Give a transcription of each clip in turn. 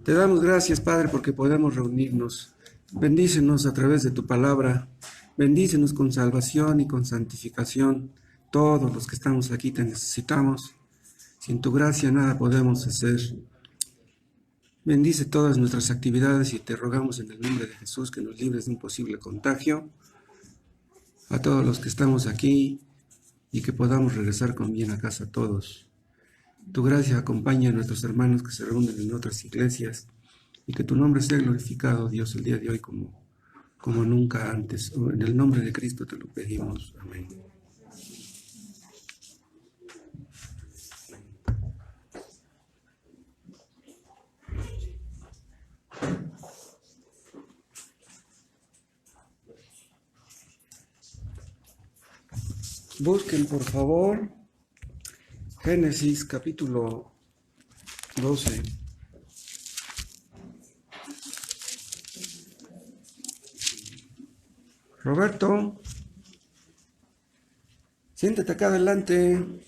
Te damos gracias, Padre, porque podemos reunirnos. Bendícenos a través de tu palabra. Bendícenos con salvación y con santificación. Todos los que estamos aquí te necesitamos. Sin tu gracia nada podemos hacer. Bendice todas nuestras actividades y te rogamos en el nombre de Jesús que nos libres de un posible contagio. A todos los que estamos aquí y que podamos regresar con bien a casa todos. Tu gracia acompaña a nuestros hermanos que se reúnen en otras iglesias y que tu nombre sea glorificado, Dios, el día de hoy como nunca antes. En el nombre de Cristo te lo pedimos. Amén. Busquen, por favor, Génesis capítulo 12. Roberto, siéntate acá adelante.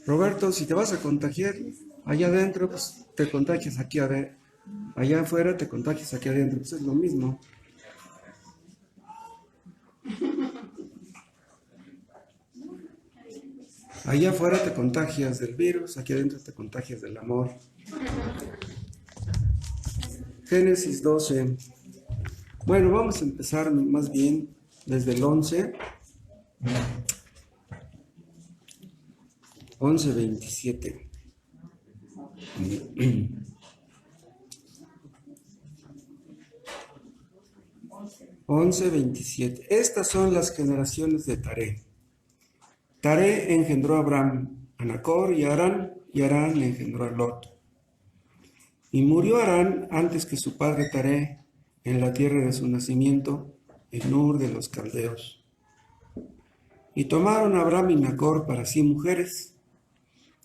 Roberto, si te vas a contagiar allá adentro, pues te contagias aquí adentro. Allá afuera te contagias aquí adentro, pues es lo mismo. Allá afuera te contagias del virus, aquí adentro te contagias del amor. Génesis 12. Bueno, vamos a empezar más bien desde el 11. 11:27. 11:27. Estas son las generaciones de Taré. Taré engendró a Abram, a Nacor y a Harán, y Harán engendró a Lot. Y murió Harán antes que su padre Taré en la tierra de su nacimiento, en Ur de los Caldeos. Y tomaron a Abram y Nacor para sí mujeres.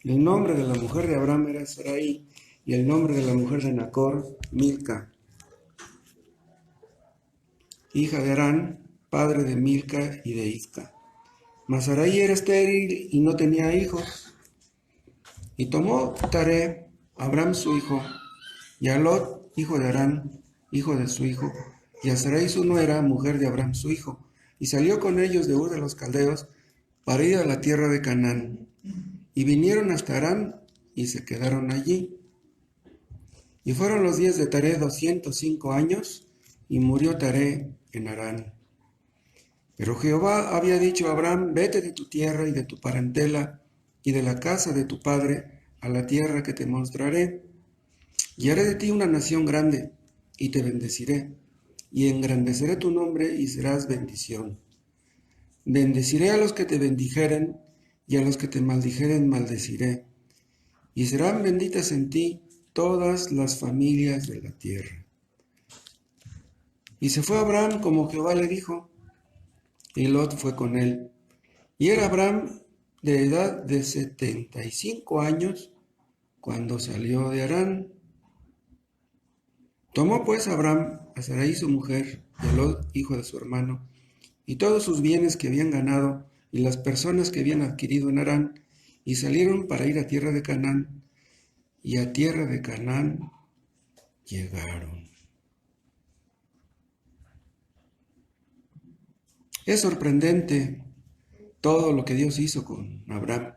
El nombre de la mujer de Abram era Sarai, y el nombre de la mujer de Nacor, Milca, hija de Harán, padre de Milca y de Isca. Mas Sarai era estéril y no tenía hijos. Y tomó Taré, Abram su hijo, y a Lot, hijo de Harán, hijo de su hijo, y a Sarai su nuera, mujer de Abram su hijo, y salió con ellos de Ur de los Caldeos para ir a la tierra de Canaán. Y vinieron hasta Harán y se quedaron allí. Y fueron los días de Taré 205 años, y murió Taré en Harán. Pero Jehová había dicho a Abram: vete de tu tierra y de tu parentela y de la casa de tu padre a la tierra que te mostraré. Y haré de ti una nación grande, y te bendeciré, y engrandeceré tu nombre, y serás bendición. Bendeciré a los que te bendijeren, y a los que te maldijeren maldeciré. Y serán benditas en ti todas las familias de la tierra. Y se fue Abram como Jehová le dijo, y Lot fue con él. Y era Abram de edad de 75 años cuando salió de Harán. Tomó pues Abram a Sarai su mujer, y a Lot, hijo de su hermano, y todos sus bienes que habían ganado, y las personas que habían adquirido en Harán, y salieron para ir a tierra de Canaán, y a tierra de Canaán llegaron. Es sorprendente todo lo que Dios hizo con Abram.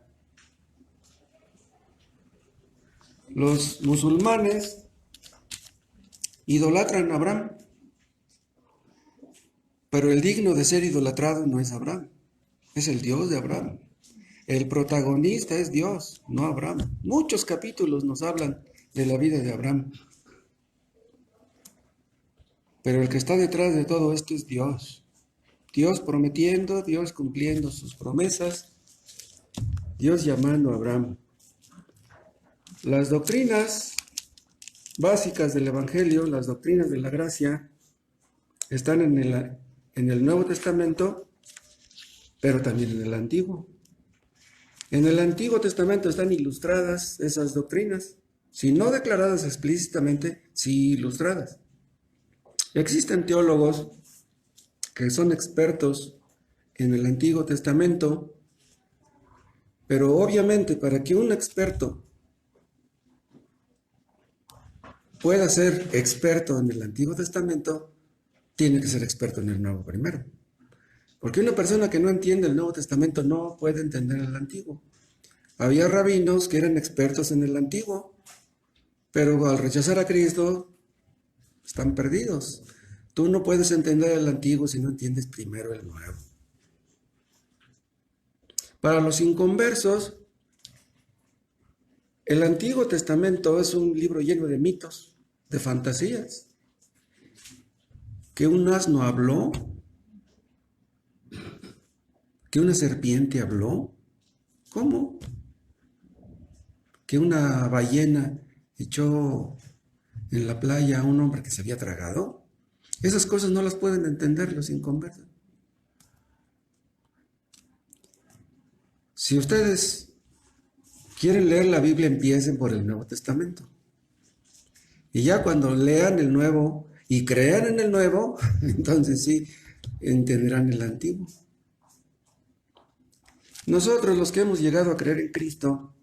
Los musulmanes idolatran a Abram, pero el digno de ser idolatrado no es Abram, es el Dios de Abram. El protagonista es Dios, no Abram. Muchos capítulos nos hablan de la vida de Abram, pero el que está detrás de todo esto es Dios. Dios prometiendo, Dios cumpliendo sus promesas, Dios llamando a Abram. Las doctrinas básicas del Evangelio, las doctrinas de la gracia, están en el Nuevo Testamento, pero también en el Antiguo. En el Antiguo Testamento están ilustradas esas doctrinas, si no declaradas explícitamente, sí ilustradas. Existen teólogos que son expertos en el Antiguo Testamento, pero obviamente para que un experto pueda ser experto en el Antiguo Testamento, tiene que ser experto en el Nuevo primero. Porque una persona que no entiende el Nuevo Testamento no puede entender el Antiguo. Había rabinos que eran expertos en el Antiguo, pero al rechazar a Cristo están perdidos. Tú no puedes entender el Antiguo si no entiendes primero el Nuevo. Para los inconversos, el Antiguo Testamento es un libro lleno de mitos, de fantasías. Que un asno habló, que una serpiente habló. ¿Cómo? Que una ballena echó en la playa a un hombre que se había tragado. Esas cosas no las pueden entender los inconversos. Si ustedes quieren leer la Biblia, empiecen por el Nuevo Testamento. Y ya cuando lean el Nuevo y crean en el Nuevo, entonces sí entenderán el Antiguo. Nosotros, los que hemos llegado a creer en Cristo,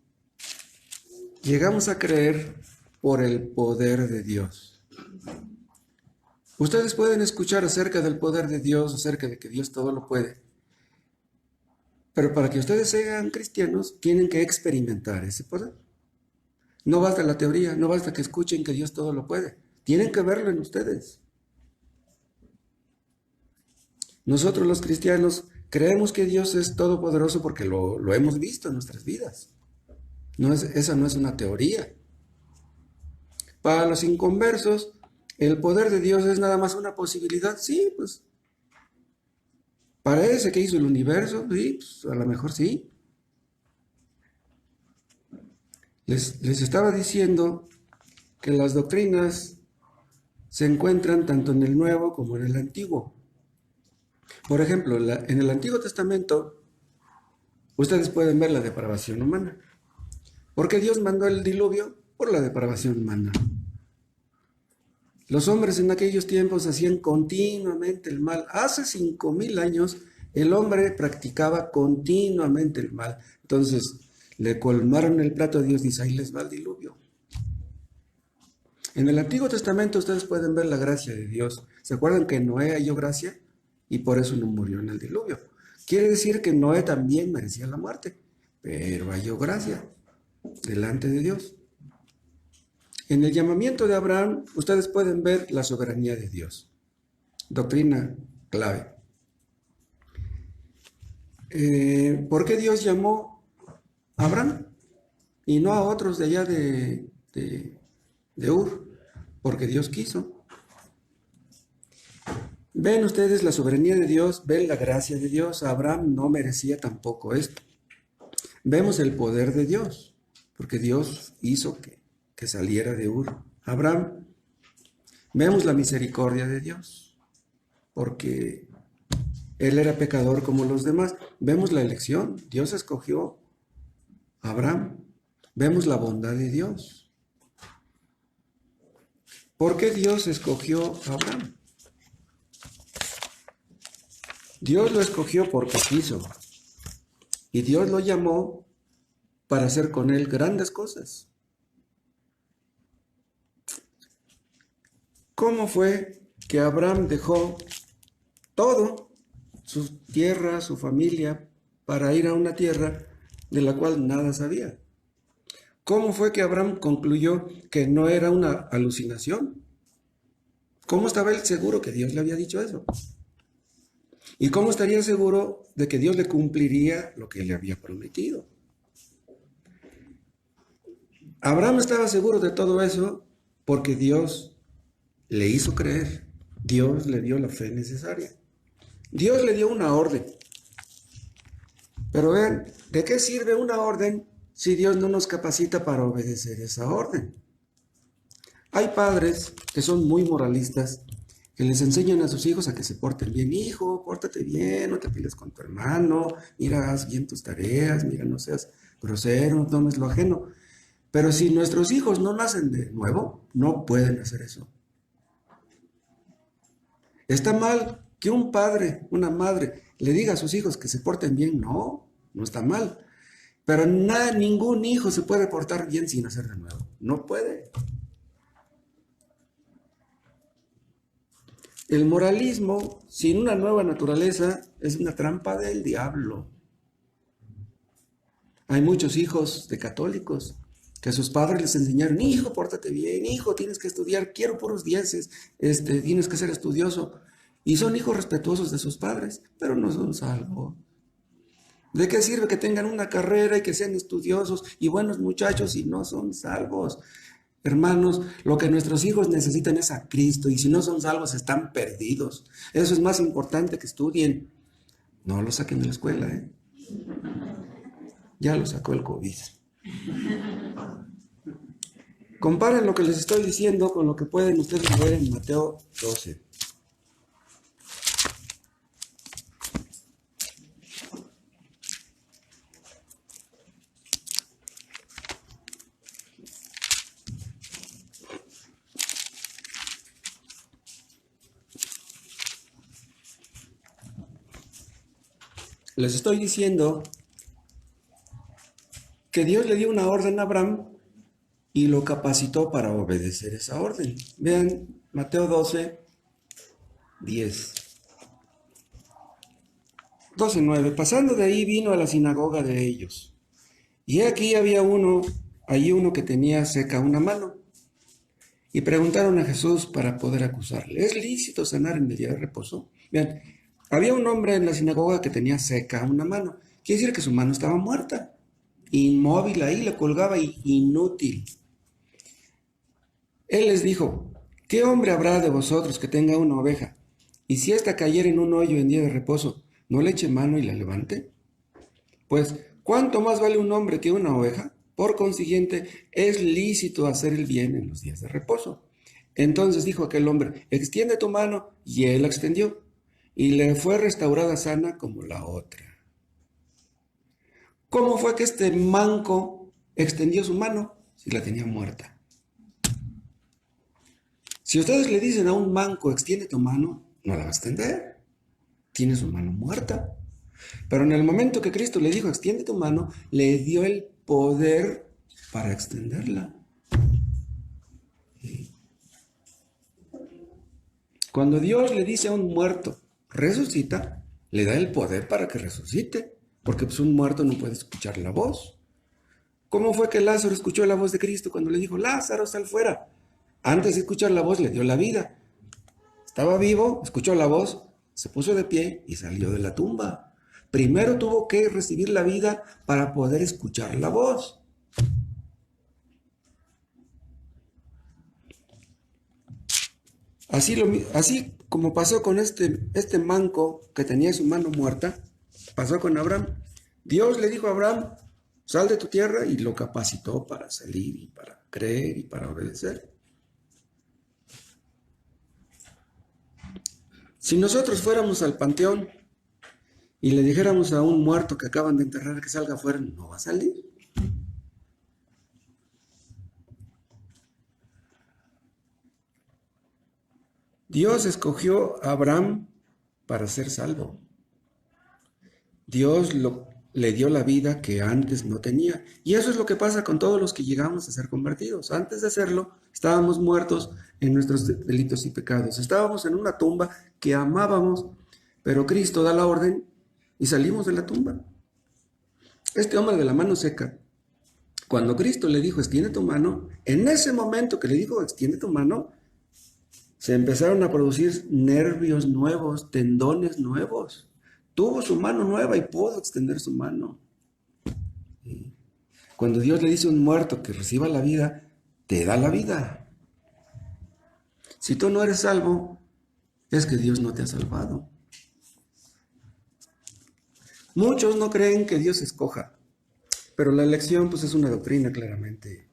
llegamos a creer por el poder de Dios. Ustedes pueden escuchar acerca del poder de Dios, acerca de que Dios todo lo puede. Pero para que ustedes sean cristianos, tienen que experimentar ese poder. No basta la teoría, no basta que escuchen que Dios todo lo puede. Tienen que verlo en ustedes. Nosotros los cristianos creemos que Dios es todopoderoso porque lo hemos visto en nuestras vidas. Esa no es una teoría. Para los inconversos, el poder de Dios es nada más una posibilidad. Sí, pues. Para ese que hizo el universo, sí, pues, a lo mejor sí. Les estaba diciendo que las doctrinas se encuentran tanto en el Nuevo como en el Antiguo. Por ejemplo, en el Antiguo Testamento, ustedes pueden ver la depravación humana. ¿Por qué Dios mandó el diluvio? Por la depravación humana. Los hombres en aquellos tiempos hacían continuamente el mal. Hace 5,000 años el hombre practicaba continuamente el mal. Entonces le colmaron el plato a Dios, dice, ahí les va el diluvio. En el Antiguo Testamento ustedes pueden ver la gracia de Dios. ¿Se acuerdan que Noé halló gracia? Y por eso no murió en el diluvio. Quiere decir que Noé también merecía la muerte, pero halló gracia delante de Dios. En el llamamiento de Abraham, ustedes pueden ver la soberanía de Dios. Doctrina clave. ¿Por qué Dios llamó a Abraham y no a otros de allá de Ur? Porque Dios quiso. Ven ustedes la soberanía de Dios, ven la gracia de Dios. Abraham no merecía tampoco esto. Vemos el poder de Dios, porque Dios hizo que saliera de Ur Abraham. Vemos la misericordia de Dios, porque él era pecador como los demás. Vemos la elección, Dios escogió a Abraham. Vemos la bondad de Dios. ¿Por qué Dios escogió a Abraham? Dios lo escogió porque quiso. Y Dios lo llamó para hacer con él grandes cosas. ¿Cómo fue que Abraham dejó todo, su tierra, su familia, para ir a una tierra de la cual nada sabía? ¿Cómo fue que Abraham concluyó que no era una alucinación? ¿Cómo estaba él seguro que Dios le había dicho eso? ¿Y cómo estaría seguro de que Dios le cumpliría lo que le había prometido? Abraham estaba seguro de todo eso porque Dios le hizo creer. Dios le dio la fe necesaria. Dios le dio una orden. Pero vean, ¿de qué sirve una orden si Dios no nos capacita para obedecer esa orden? Hay padres que son muy moralistas, que les enseñan a sus hijos a que se porten bien. Hijo, pórtate bien, no te pelees con tu hermano, mira, haz bien tus tareas, mira, no seas grosero, no tomes lo ajeno. Pero si nuestros hijos no nacen de nuevo, no pueden hacer eso. ¿Está mal que un padre, una madre, le diga a sus hijos que se porten bien? No, no está mal. Pero ningún hijo se puede portar bien sin nacer de nuevo. No puede. El moralismo sin una nueva naturaleza es una trampa del diablo. Hay muchos hijos de católicos que a sus padres les enseñaron: hijo, pórtate bien, hijo, tienes que estudiar, quiero puros dieces, tienes que ser estudioso. Y son hijos respetuosos de sus padres, pero no son salvos. ¿De qué sirve que tengan una carrera y que sean estudiosos y buenos muchachos si no son salvos? Hermanos, lo que nuestros hijos necesitan es a Cristo, y si no son salvos están perdidos. Eso es más importante que estudien. No lo saquen de la escuela, ¿eh? Ya lo sacó el COVID. Comparen lo que les estoy diciendo con lo que pueden ustedes ver en Mateo 12. Les estoy diciendo que Dios le dio una orden a Abraham y lo capacitó para obedecer esa orden. Vean Mateo 12, 10. 12:9. Pasando de ahí vino a la sinagoga de ellos. Y aquí había allí uno que tenía seca una mano. Y preguntaron a Jesús para poder acusarle: ¿es lícito sanar en el día de reposo? Vean, había un hombre en la sinagoga que tenía seca una mano. Quiere decir que su mano estaba muerta, inmóvil ahí, le colgaba inútil. Él les dijo: ¿qué hombre habrá de vosotros que tenga una oveja, y si ésta cayera en un hoyo en día de reposo, no le eche mano y la levante? Pues, ¿cuánto más vale un hombre que una oveja? Por consiguiente, es lícito hacer el bien en los días de reposo. Entonces dijo aquel hombre: extiende tu mano, y él la extendió, y le fue restaurada sana como la otra. ¿Cómo fue que este manco extendió su mano si la tenía muerta? Si ustedes le dicen a un manco: extiende tu mano, no la va a extender. Tiene su mano muerta. Pero en el momento que Cristo le dijo: extiende tu mano, le dio el poder para extenderla. Cuando Dios le dice a un muerto: resucita, le da el poder para que resucite, porque pues un muerto no puede escuchar la voz. ¿Cómo fue que Lázaro escuchó la voz de Cristo cuando le dijo: Lázaro, sal fuera? Antes de escuchar la voz, le dio la vida. Estaba vivo, escuchó la voz, se puso de pie y salió de la tumba. Primero tuvo que recibir la vida para poder escuchar la voz. Así como pasó con este manco que tenía su mano muerta, pasó con Abraham. Dios le dijo a Abraham: sal de tu tierra, y lo capacitó para salir y para creer y para obedecer. Si nosotros fuéramos al panteón y le dijéramos a un muerto que acaban de enterrar que salga afuera, no va a salir. Dios escogió a Abraham para ser salvo. Dios le dio la vida que antes no tenía. Y eso es lo que pasa con todos los que llegamos a ser convertidos. Antes de hacerlo, estábamos muertos en nuestros delitos y pecados. Estábamos en una tumba que amábamos, pero Cristo da la orden y salimos de la tumba. Este hombre de la mano seca, cuando Cristo le dijo: extiende tu mano, en ese momento que le dijo: extiende tu mano, se empezaron a producir nervios nuevos, tendones nuevos. Tuvo su mano nueva y pudo extender su mano. Cuando Dios le dice a un muerto que reciba la vida, te da la vida. Si tú no eres salvo, es que Dios no te ha salvado. Muchos no creen que Dios escoja, pero la elección pues es una doctrina claramente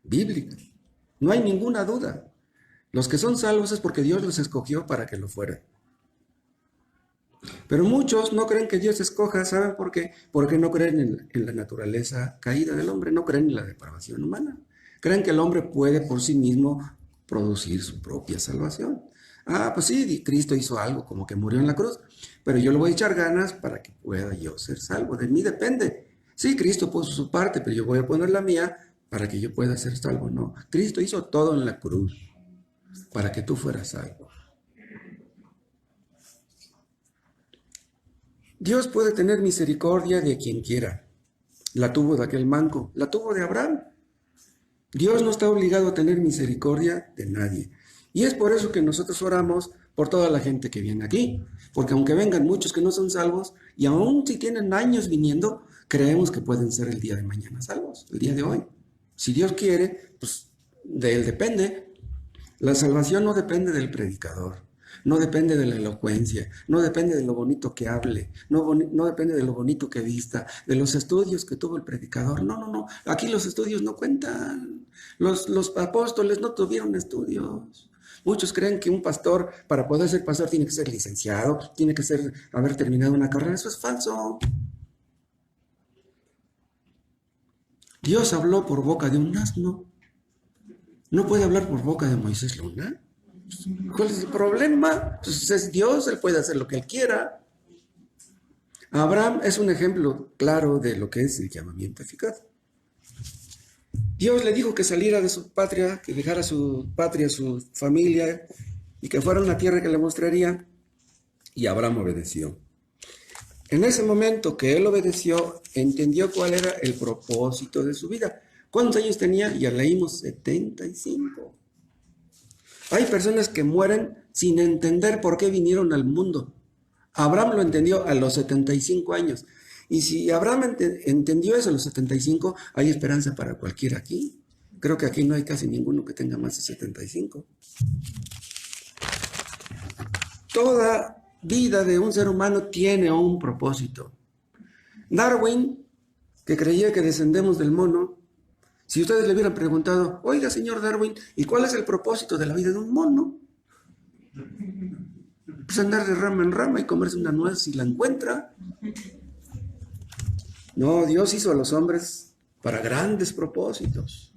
bíblica. No hay ninguna duda. Los que son salvos es porque Dios los escogió para que lo fueran. Pero muchos no creen que Dios escoja. ¿Saben por qué? Porque no creen en la naturaleza caída del hombre, no creen en la depravación humana. Creen que el hombre puede por sí mismo producir su propia salvación. Ah, pues sí, Cristo hizo algo, como que murió en la cruz, pero yo le voy a echar ganas para que pueda yo ser salvo. De mí depende. Sí, Cristo puso su parte, pero yo voy a poner la mía para que yo pueda ser salvo. No, Cristo hizo todo en la cruz para que tú fueras salvo. Dios puede tener misericordia de quien quiera. La tuvo de aquel manco, la tuvo de Abraham. Dios no está obligado a tener misericordia de nadie. Y es por eso que nosotros oramos por toda la gente que viene aquí. Porque aunque vengan muchos que no son salvos, y aún si tienen años viniendo, creemos que pueden ser el día de mañana salvos, el día de hoy. Si Dios quiere, pues de Él depende. La salvación no depende del predicador, no depende de la elocuencia, no depende de lo bonito que hable, no depende de lo bonito que vista, de los estudios que tuvo el predicador. No, no, no. Aquí los estudios no cuentan. Los apóstoles no tuvieron estudios. Muchos creen que un pastor, para poder ser pastor, tiene que ser licenciado, tiene que haber terminado una carrera. Eso es falso. Dios habló por boca de un asno. ¿No puede hablar por boca de Moisés Luna? ¿Cuál es el problema? Pues es Dios, Él puede hacer lo que Él quiera. Abraham es un ejemplo claro de lo que es el llamamiento eficaz. Dios le dijo que saliera de su patria, que dejara su patria, su familia, y que fuera a una tierra que le mostraría, y Abraham obedeció. En ese momento que él obedeció, entendió cuál era el propósito de su vida. ¿Cuántos años tenía? Ya leímos, 75. Hay personas que mueren sin entender por qué vinieron al mundo. Abraham lo entendió a los 75 años. Y si Abraham entendió eso a los 75, hay esperanza para cualquiera aquí. Creo que aquí no hay casi ninguno que tenga más de 75. Toda vida de un ser humano tiene un propósito. Darwin, que creía que descendemos del mono, si ustedes le hubieran preguntado, oiga, señor Darwin, ¿y cuál es el propósito de la vida de un mono? Pues andar de rama en rama y comerse una nuez si la encuentra. No, Dios hizo a los hombres para grandes propósitos.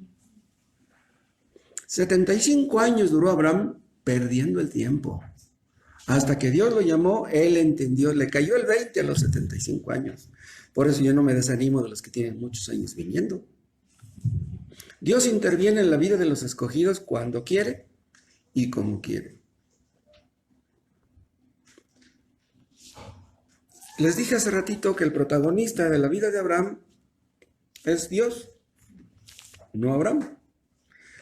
75 años duró Abraham perdiendo el tiempo. Hasta que Dios lo llamó, él entendió, le cayó el 20 a los 75 años. Por eso yo no me desanimo de los que tienen muchos años viniendo. Dios interviene en la vida de los escogidos cuando quiere y como quiere. Les dije hace ratito que el protagonista de la vida de Abraham es Dios, no Abraham.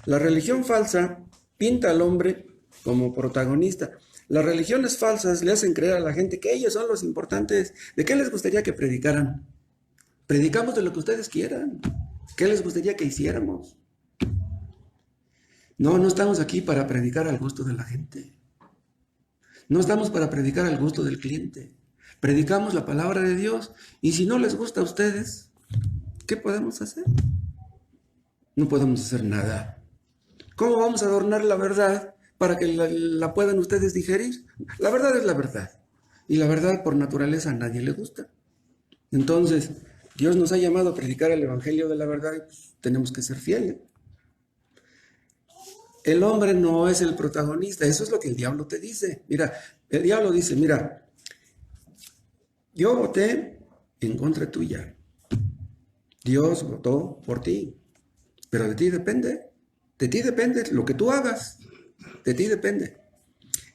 La religión falsa pinta al hombre como protagonista. Las religiones falsas le hacen creer a la gente que ellos son los importantes. ¿De qué les gustaría que predicaran? Predicamos de lo que ustedes quieran. ¿Qué les gustaría que hiciéramos? No, no estamos aquí para predicar al gusto de la gente. No estamos para predicar al gusto del cliente. Predicamos la palabra de Dios y si no les gusta a ustedes, ¿qué podemos hacer? No podemos hacer nada. ¿Cómo vamos a adornar la verdad para que la puedan ustedes digerir? La verdad es la verdad. Y la verdad por naturaleza a nadie le gusta. Entonces, Dios nos ha llamado a predicar el evangelio de la verdad y pues, tenemos que ser fieles. El hombre no es el protagonista. Eso es lo que el diablo te dice. Mira, el diablo dice, mira, yo voté en contra tuya. Dios votó por ti. Pero de ti depende. De ti depende lo que tú hagas. De ti depende.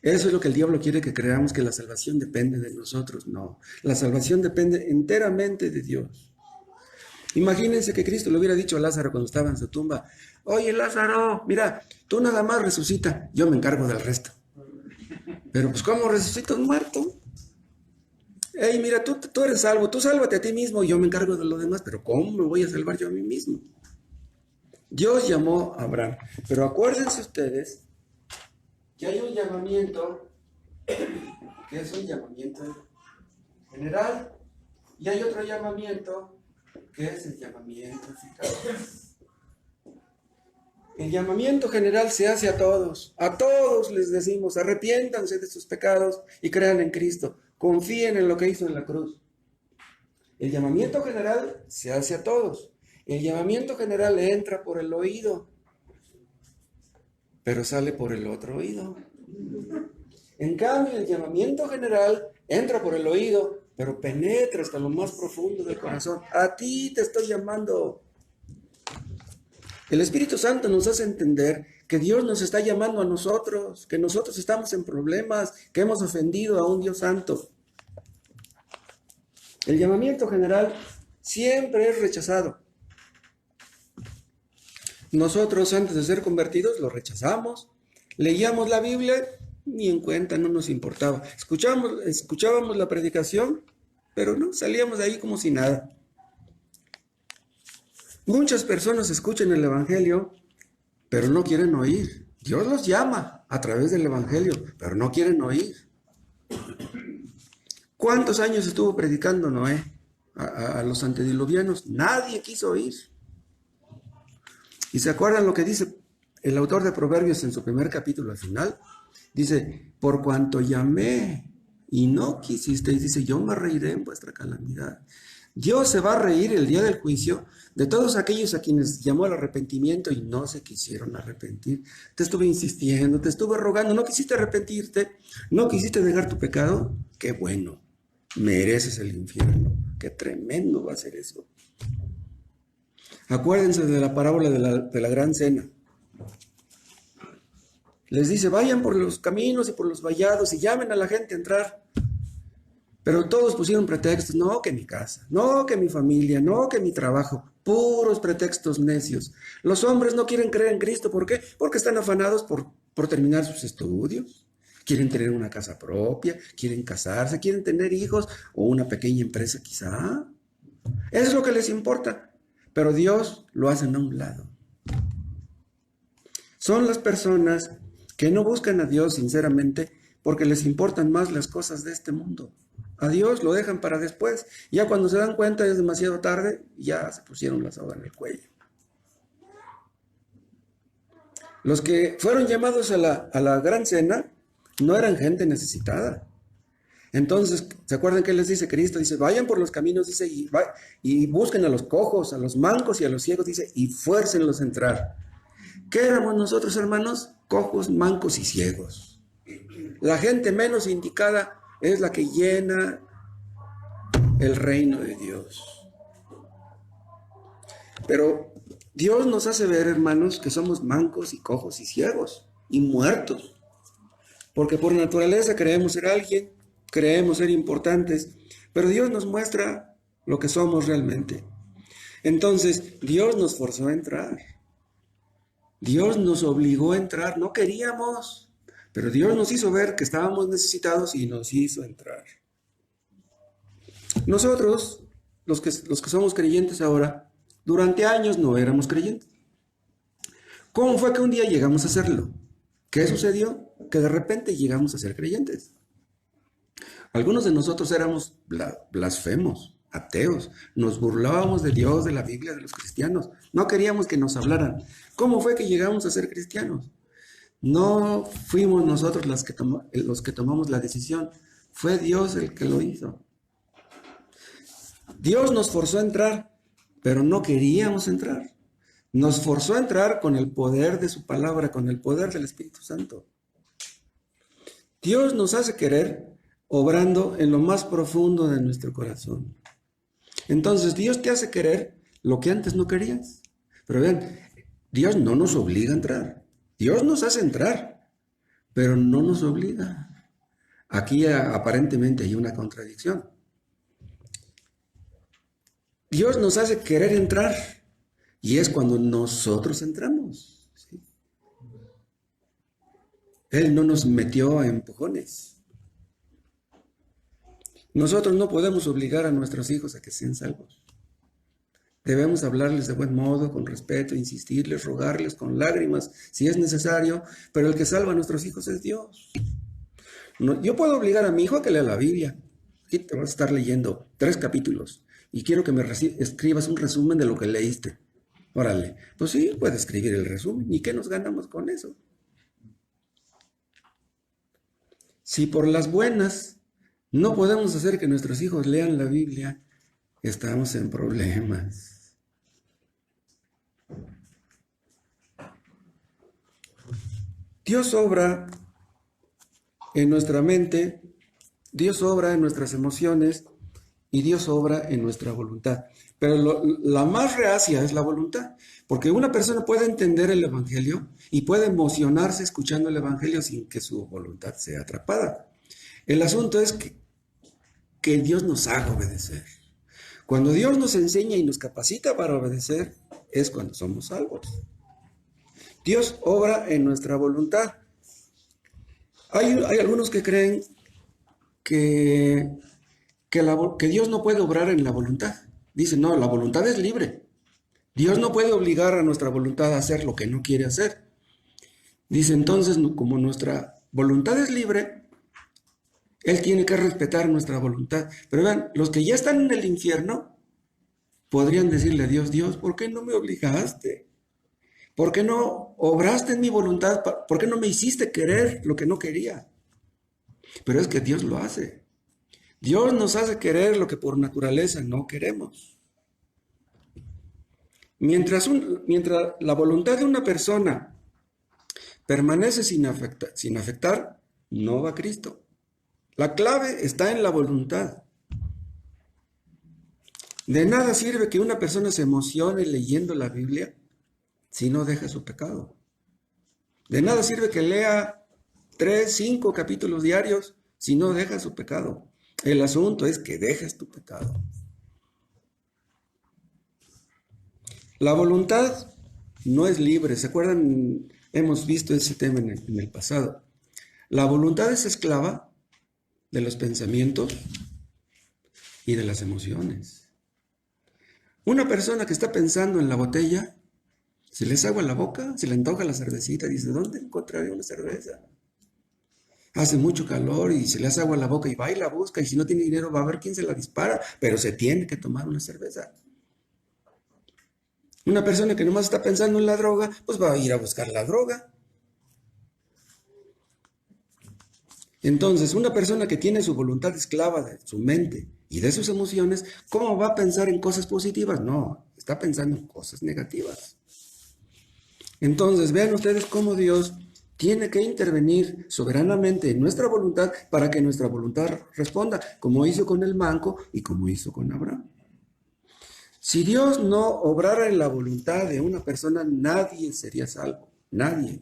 Eso es lo que el diablo quiere que creamos, que la salvación depende de nosotros. No, la salvación depende enteramente de Dios. Imagínense que Cristo le hubiera dicho a Lázaro cuando estaba en su tumba, oye Lázaro, mira, tú nada más resucita, yo me encargo del resto. Pero pues ¿cómo resucita un muerto? Hey, mira, tú eres salvo, tú sálvate a ti mismo y yo me encargo de lo demás, pero ¿cómo me voy a salvar yo a mí mismo? Dios llamó a Abraham, pero acuérdense ustedes que hay un llamamiento que es un llamamiento general y hay otro llamamiento que es el llamamiento eficaz. El llamamiento general se hace a todos les decimos, arrepiéntanse de sus pecados y crean en Cristo, confíen en lo que hizo en la cruz. El llamamiento general se hace a todos, el llamamiento general entra por el oído, pero sale por el otro oído. En cambio, el llamamiento general entra por el oído, pero penetra hasta lo más profundo del corazón. A ti te estoy llamando. El Espíritu Santo nos hace entender que Dios nos está llamando a nosotros, que nosotros estamos en problemas, que hemos ofendido a un Dios santo. El llamamiento general siempre es rechazado. Nosotros antes de ser convertidos lo rechazamos, leíamos la Biblia, ni en cuenta, no nos importaba. Escuchábamos la predicación, pero no, salíamos de ahí como si nada. Muchas personas escuchan el Evangelio, pero no quieren oír. Dios los llama a través del Evangelio, pero no quieren oír. ¿Cuántos años estuvo predicando Noé a los antediluvianos? Nadie quiso oír. ¿Y se acuerdan lo que dice el autor de Proverbios en su primer capítulo al final? Dice, por cuanto llamé y no quisisteis, dice, yo me reiré en vuestra calamidad. Dios se va a reír el día del juicio de todos aquellos a quienes llamó al arrepentimiento y no se quisieron arrepentir. Te estuve insistiendo, te estuve rogando, no quisiste arrepentirte, no quisiste dejar tu pecado. Qué bueno, mereces el infierno. Qué tremendo va a ser eso. Acuérdense de la parábola de la gran cena. Les dice, vayan por los caminos y por los vallados y llamen a la gente a entrar. Pero todos pusieron pretextos, no que mi casa, no que mi familia, no que mi trabajo, puros pretextos necios. Los hombres no quieren creer en Cristo, ¿por qué? Porque están afanados por terminar sus estudios, quieren tener una casa propia, quieren casarse, quieren tener hijos o una pequeña empresa quizá. Eso es lo que les importa, pero Dios lo hacen a un lado. Son las personas que no buscan a Dios sinceramente porque les importan más las cosas de este mundo. A Dios lo dejan para después. Ya cuando se dan cuenta es demasiado tarde, ya se pusieron la soga en el cuello. Los que fueron llamados a la gran cena no eran gente necesitada. Entonces, ¿se acuerdan qué les dice Cristo? Dice, vayan por los caminos, dice, y busquen a los cojos, a los mancos y a los ciegos, dice, y fuércenlos a entrar. ¿Qué éramos nosotros, hermanos? Cojos, mancos y ciegos. La gente menos indicada es la que llena el reino de Dios. Pero Dios nos hace ver, hermanos, que somos mancos y cojos y ciegos y muertos. Porque por naturaleza creemos ser alguien, creemos ser importantes, pero Dios nos muestra lo que somos realmente. Entonces, Dios nos forzó a entrar. Dios nos obligó a entrar, no queríamos, pero Dios nos hizo ver que estábamos necesitados y nos hizo entrar. Nosotros, los que somos creyentes ahora, durante años no éramos creyentes. ¿Cómo fue que un día llegamos a serlo? ¿Qué sucedió? Que de repente llegamos a ser creyentes. Algunos de nosotros éramos blasfemos, ateos, nos burlábamos de Dios, de la Biblia, de los cristianos. No queríamos que nos hablaran. ¿Cómo fue que llegamos a ser cristianos? No fuimos nosotros los que tomamos la decisión, fue Dios el que lo hizo. Dios nos forzó a entrar, pero no queríamos entrar. Nos forzó a entrar con el poder de su palabra, con el poder del Espíritu Santo. Dios nos hace querer obrando en lo más profundo de nuestro corazón. Entonces Dios te hace querer lo que antes no querías. Pero vean, Dios no nos obliga a entrar. Dios nos hace entrar, pero no nos obliga. Aquí aparentemente hay una contradicción. Dios nos hace querer entrar y es cuando nosotros entramos. ¿Sí? Él no nos metió a empujones. Nosotros no podemos obligar a nuestros hijos a que sean salvos. Debemos hablarles de buen modo, con respeto, insistirles, rogarles con lágrimas, si es necesario, pero el que salva a nuestros hijos es Dios. No, yo puedo obligar a mi hijo a que lea la Biblia. Aquí te vas a estar leyendo 3 capítulos y quiero que me escribas un resumen de lo que leíste. Órale, pues sí, puede escribir el resumen. ¿Y qué nos ganamos con eso? Si por las buenas no podemos hacer que nuestros hijos lean la Biblia, estamos en problemas. Dios obra en nuestra mente, Dios obra en nuestras emociones y Dios obra en nuestra voluntad. Pero la más reacia es la voluntad, porque una persona puede entender el Evangelio y puede emocionarse escuchando el Evangelio sin que su voluntad sea atrapada. El asunto es que Dios nos haga obedecer. Cuando Dios nos enseña y nos capacita para obedecer, es cuando somos salvos. Dios obra en nuestra voluntad. Hay algunos que creen que Dios no puede obrar en la voluntad. Dicen, no, la voluntad es libre. Dios no puede obligar a nuestra voluntad a hacer lo que no quiere hacer. Dice, entonces, como nuestra voluntad es libre, Él tiene que respetar nuestra voluntad. Pero vean, los que ya están en el infierno podrían decirle a Dios, Dios, ¿por qué no me obligaste? ¿Por qué no obraste en mi voluntad? ¿Por qué no me hiciste querer lo que no quería? Pero es que Dios lo hace. Dios nos hace querer lo que por naturaleza no queremos. Mientras la voluntad de una persona permanece sin afectar, no va a Cristo. La clave está en la voluntad. De nada sirve que una persona se emocione leyendo la Biblia si no deja su pecado. De nada sirve que lea 3, 5 capítulos diarios si no deja su pecado. El asunto es que dejes tu pecado. La voluntad no es libre. ¿Se acuerdan? Hemos visto ese tema en el pasado. La voluntad es esclava de los pensamientos y de las emociones. Una persona que está pensando en la botella, se le hace agua en la boca, se le antoja la cervecita, dice, ¿dónde encontraré una cerveza? Hace mucho calor y se le hace agua en la boca y va y la busca, y si no tiene dinero va a ver quién se la dispara, pero se tiene que tomar una cerveza. Una persona que nomás está pensando en la droga, pues va a ir a buscar la droga. Entonces, una persona que tiene su voluntad esclava de su mente y de sus emociones, ¿cómo va a pensar en cosas positivas? No, está pensando en cosas negativas. Entonces, vean ustedes cómo Dios tiene que intervenir soberanamente en nuestra voluntad para que nuestra voluntad responda, como hizo con el manco y como hizo con Abraham. Si Dios no obrara en la voluntad de una persona, nadie sería salvo. Nadie.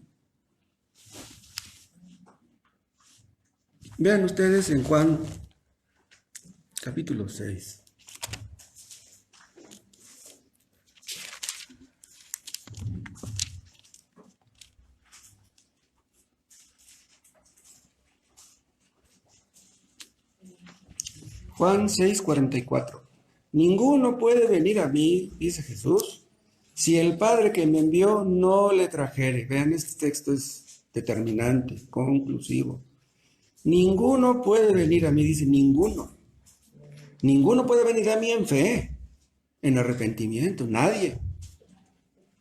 Vean ustedes en Juan capítulo 6. Juan 6:44. Ninguno puede venir a mí, dice Jesús, si el Padre que me envió no le trajere. Vean, este texto es determinante, conclusivo. Ninguno puede venir a mí, dice ninguno. Ninguno puede venir a mí en fe, en arrepentimiento, nadie.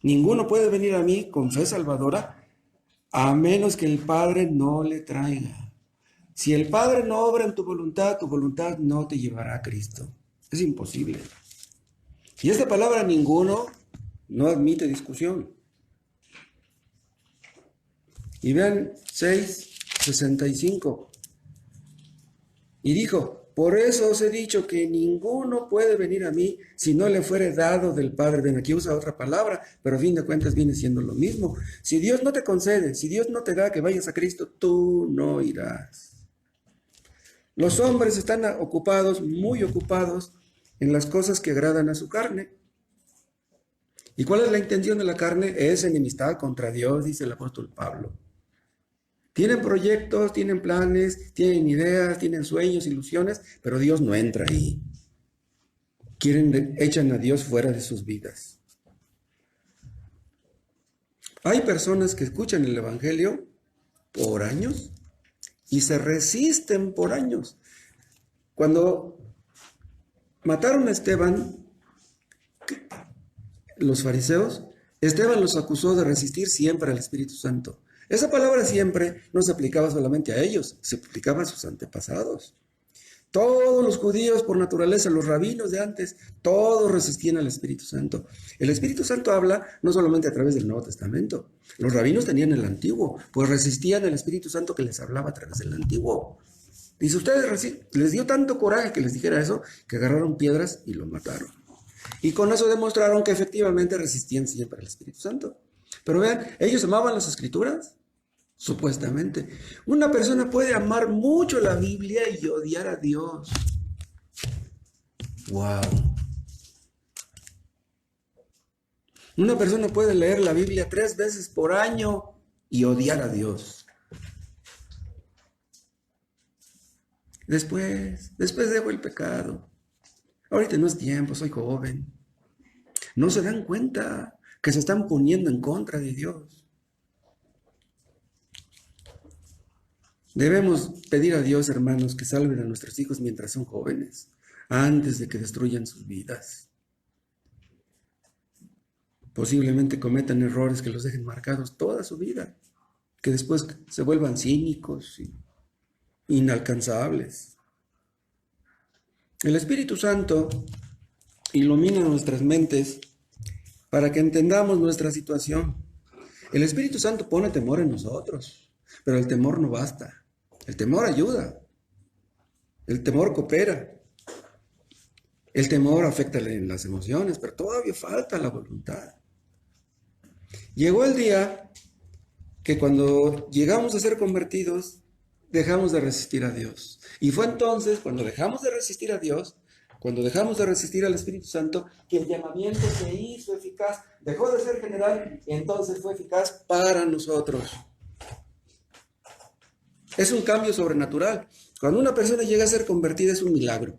Ninguno puede venir a mí con fe salvadora a menos que el Padre no le traiga. Si el Padre no obra en tu voluntad no te llevará a Cristo. Es imposible. Y esta palabra ninguno no admite discusión. Y vean 6:65. Y dijo, por eso os he dicho que ninguno puede venir a mí si no le fuere dado del Padre. Ven, aquí usa otra palabra, pero a fin de cuentas viene siendo lo mismo. Si Dios no te concede, si Dios no te da que vayas a Cristo, tú no irás. Los hombres están ocupados, muy ocupados, en las cosas que agradan a su carne. ¿Y cuál es la intención de la carne? Es enemistad contra Dios, dice el apóstol Pablo. Tienen proyectos, tienen planes, tienen ideas, tienen sueños, ilusiones, pero Dios no entra ahí. Echan a Dios fuera de sus vidas. Hay personas que escuchan el Evangelio por años y se resisten por años. Cuando mataron a Esteban, los fariseos, Esteban los acusó de resistir siempre al Espíritu Santo. Esa palabra siempre no se aplicaba solamente a ellos, se aplicaba a sus antepasados. Todos los judíos por naturaleza, los rabinos de antes, todos resistían al Espíritu Santo. El Espíritu Santo habla no solamente a través del Nuevo Testamento. Los rabinos tenían el Antiguo, pues resistían al Espíritu Santo que les hablaba a través del Antiguo. Dice, ustedes les dio tanto coraje que les dijera eso, que agarraron piedras y lo mataron. Y con eso demostraron que efectivamente resistían siempre al Espíritu Santo. Pero vean, ellos amaban las Escrituras, supuestamente. Una persona puede amar mucho la Biblia y odiar a Dios. Wow. Una persona puede leer la Biblia 3 veces por año y odiar a Dios. Después dejo el pecado. Ahorita no es tiempo, soy joven. No se dan cuenta que se están poniendo en contra de Dios. Debemos pedir a Dios, hermanos, que salven a nuestros hijos mientras son jóvenes, antes de que destruyan sus vidas. Posiblemente cometan errores que los dejen marcados toda su vida, que después se vuelvan cínicos y inalcanzables. El Espíritu Santo ilumina nuestras mentes para que entendamos nuestra situación. El Espíritu Santo pone temor en nosotros, pero el temor no basta. El temor ayuda. El temor coopera. El temor afecta las emociones, pero todavía falta la voluntad. Llegó el día que cuando llegamos a ser convertidos, dejamos de resistir a Dios. Y fue entonces, cuando dejamos de resistir a Dios, cuando dejamos de resistir al Espíritu Santo, que el llamamiento se hizo eficaz, dejó de ser general y entonces fue eficaz para nosotros. Es un cambio sobrenatural. Cuando una persona llega a ser convertida es un milagro.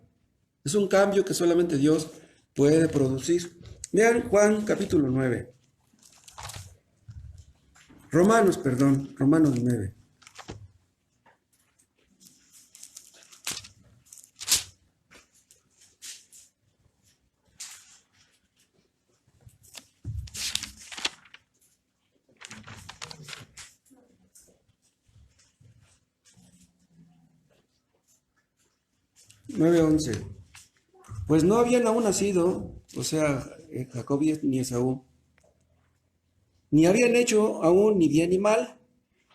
Es un cambio que solamente Dios puede producir. Vean Juan capítulo 9. Romanos 9. Nueve 11. Pues no habían aún nacido, o sea, Jacob ni Esaú, ni habían hecho aún ni bien ni mal,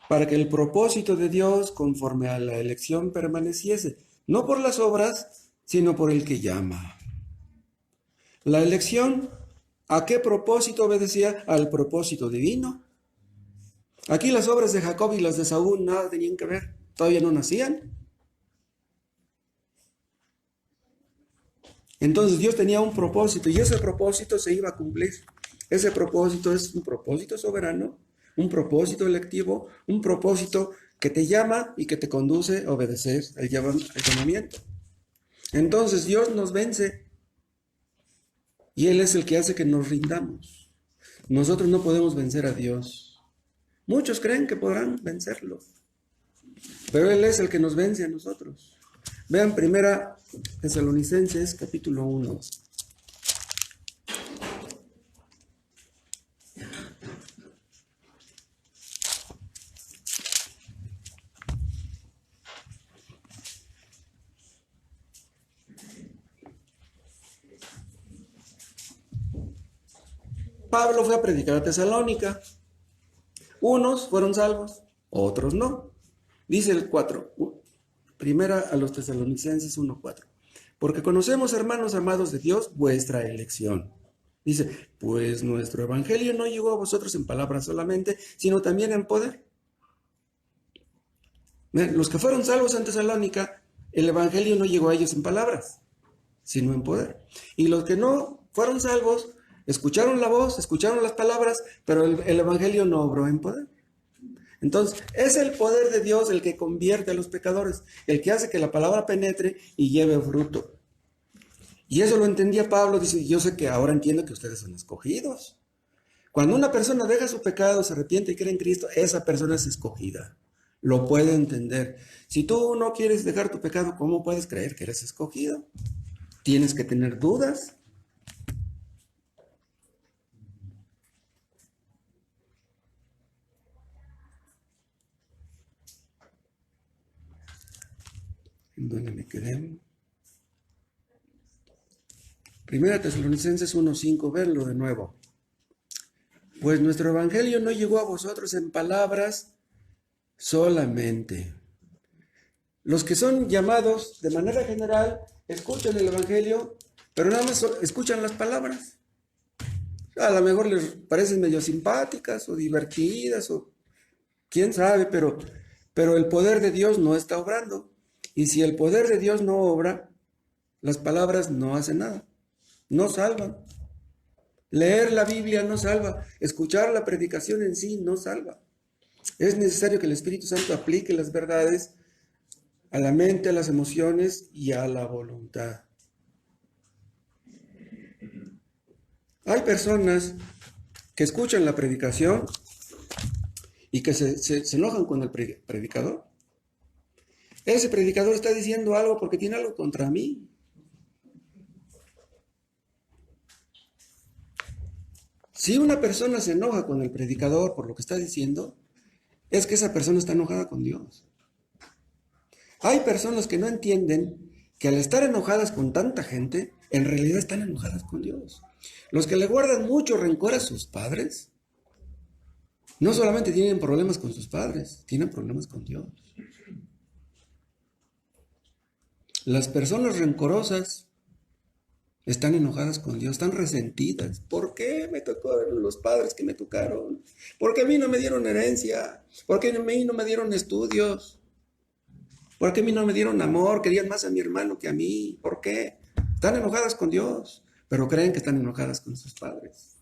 para que el propósito de Dios conforme a la elección permaneciese, no por las obras, sino por el que llama. La elección, ¿a qué propósito obedecía? Al propósito divino. Aquí las obras de Jacob y las de Saúl nada tenían que ver, todavía no nacían. Entonces Dios tenía un propósito y ese propósito se iba a cumplir. Ese propósito es un propósito soberano, un propósito electivo, un propósito que te llama y que te conduce a obedecer el llamamiento. Entonces Dios nos vence y Él es el que hace que nos rindamos. Nosotros no podemos vencer a Dios. Muchos creen que podrán vencerlo, pero Él es el que nos vence a nosotros. Vean Primera Tesalonicenses capítulo 1. Pablo fue a predicar a Tesalónica. Unos fueron salvos, otros no. Dice el 4, primera a los Tesalonicenses 1:4. Porque conocemos, hermanos amados de Dios, vuestra elección. Dice, pues nuestro evangelio no llegó a vosotros en palabras solamente, sino también en poder. Los que fueron salvos en Tesalónica, el evangelio no llegó a ellos en palabras, sino en poder. Y los que no fueron salvos, escucharon la voz, escucharon las palabras, pero el evangelio no obró en poder. Entonces, es el poder de Dios el que convierte a los pecadores, el que hace que la palabra penetre y lleve fruto. Y eso lo entendía Pablo, dice, yo sé que ahora entiendo que ustedes son escogidos. Cuando una persona deja su pecado, se arrepiente y cree en Cristo, esa persona es escogida. Lo puede entender. Si tú no quieres dejar tu pecado, ¿cómo puedes creer que eres escogido? Tienes que tener dudas. ¿En dónde me quedé? Primera Tesalonicenses 1:5, verlo de nuevo. Pues nuestro evangelio no llegó a vosotros en palabras solamente. Los que son llamados de manera general escuchan el evangelio, pero nada más escuchan las palabras. A lo mejor les parecen medio simpáticas o divertidas o quién sabe, pero el poder de Dios no está obrando. Y si el poder de Dios no obra, las palabras no hacen nada, no salvan. Leer la Biblia no salva, escuchar la predicación en sí no salva. Es necesario que el Espíritu Santo aplique las verdades a la mente, a las emociones y a la voluntad. Hay personas que escuchan la predicación y que se enojan con el predicador. Ese predicador está diciendo algo porque tiene algo contra mí. Si una persona se enoja con el predicador por lo que está diciendo, es que esa persona está enojada con Dios. Hay personas que no entienden que al estar enojadas con tanta gente, en realidad están enojadas con Dios. Los que le guardan mucho rencor a sus padres, no solamente tienen problemas con sus padres, tienen problemas con Dios. Las personas rencorosas están enojadas con Dios, están resentidas. ¿Por qué me tocó los padres que me tocaron? ¿Por qué a mí no me dieron herencia? ¿Por qué a mí no me dieron estudios? ¿Por qué a mí no me dieron amor? Querían más a mi hermano que a mí. ¿Por qué? Están enojadas con Dios, pero creen que están enojadas con sus padres.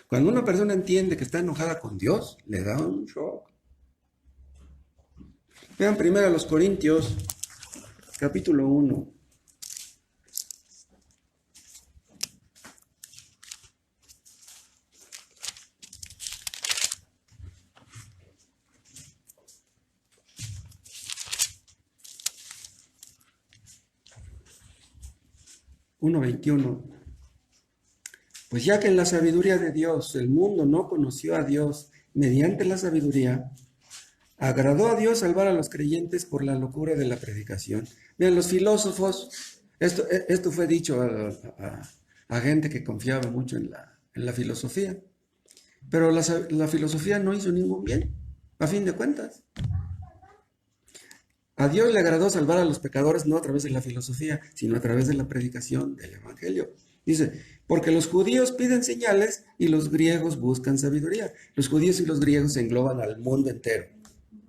Cuando una persona entiende que está enojada con Dios, le da un shock. Vean primero a los Corintios, capítulo 1. Uno 21. Pues ya que en la sabiduría de Dios el mundo no conoció a Dios mediante la sabiduría, agradó a Dios salvar a los creyentes por la locura de la predicación. Vean, los filósofos, esto fue dicho a gente que confiaba mucho en la filosofía, pero la filosofía no hizo ningún bien, a fin de cuentas. A Dios le agradó salvar a los pecadores no a través de la filosofía, sino a través de la predicación del Evangelio. Dice, porque los judíos piden señales y los griegos buscan sabiduría. Los judíos y los griegos engloban al mundo entero,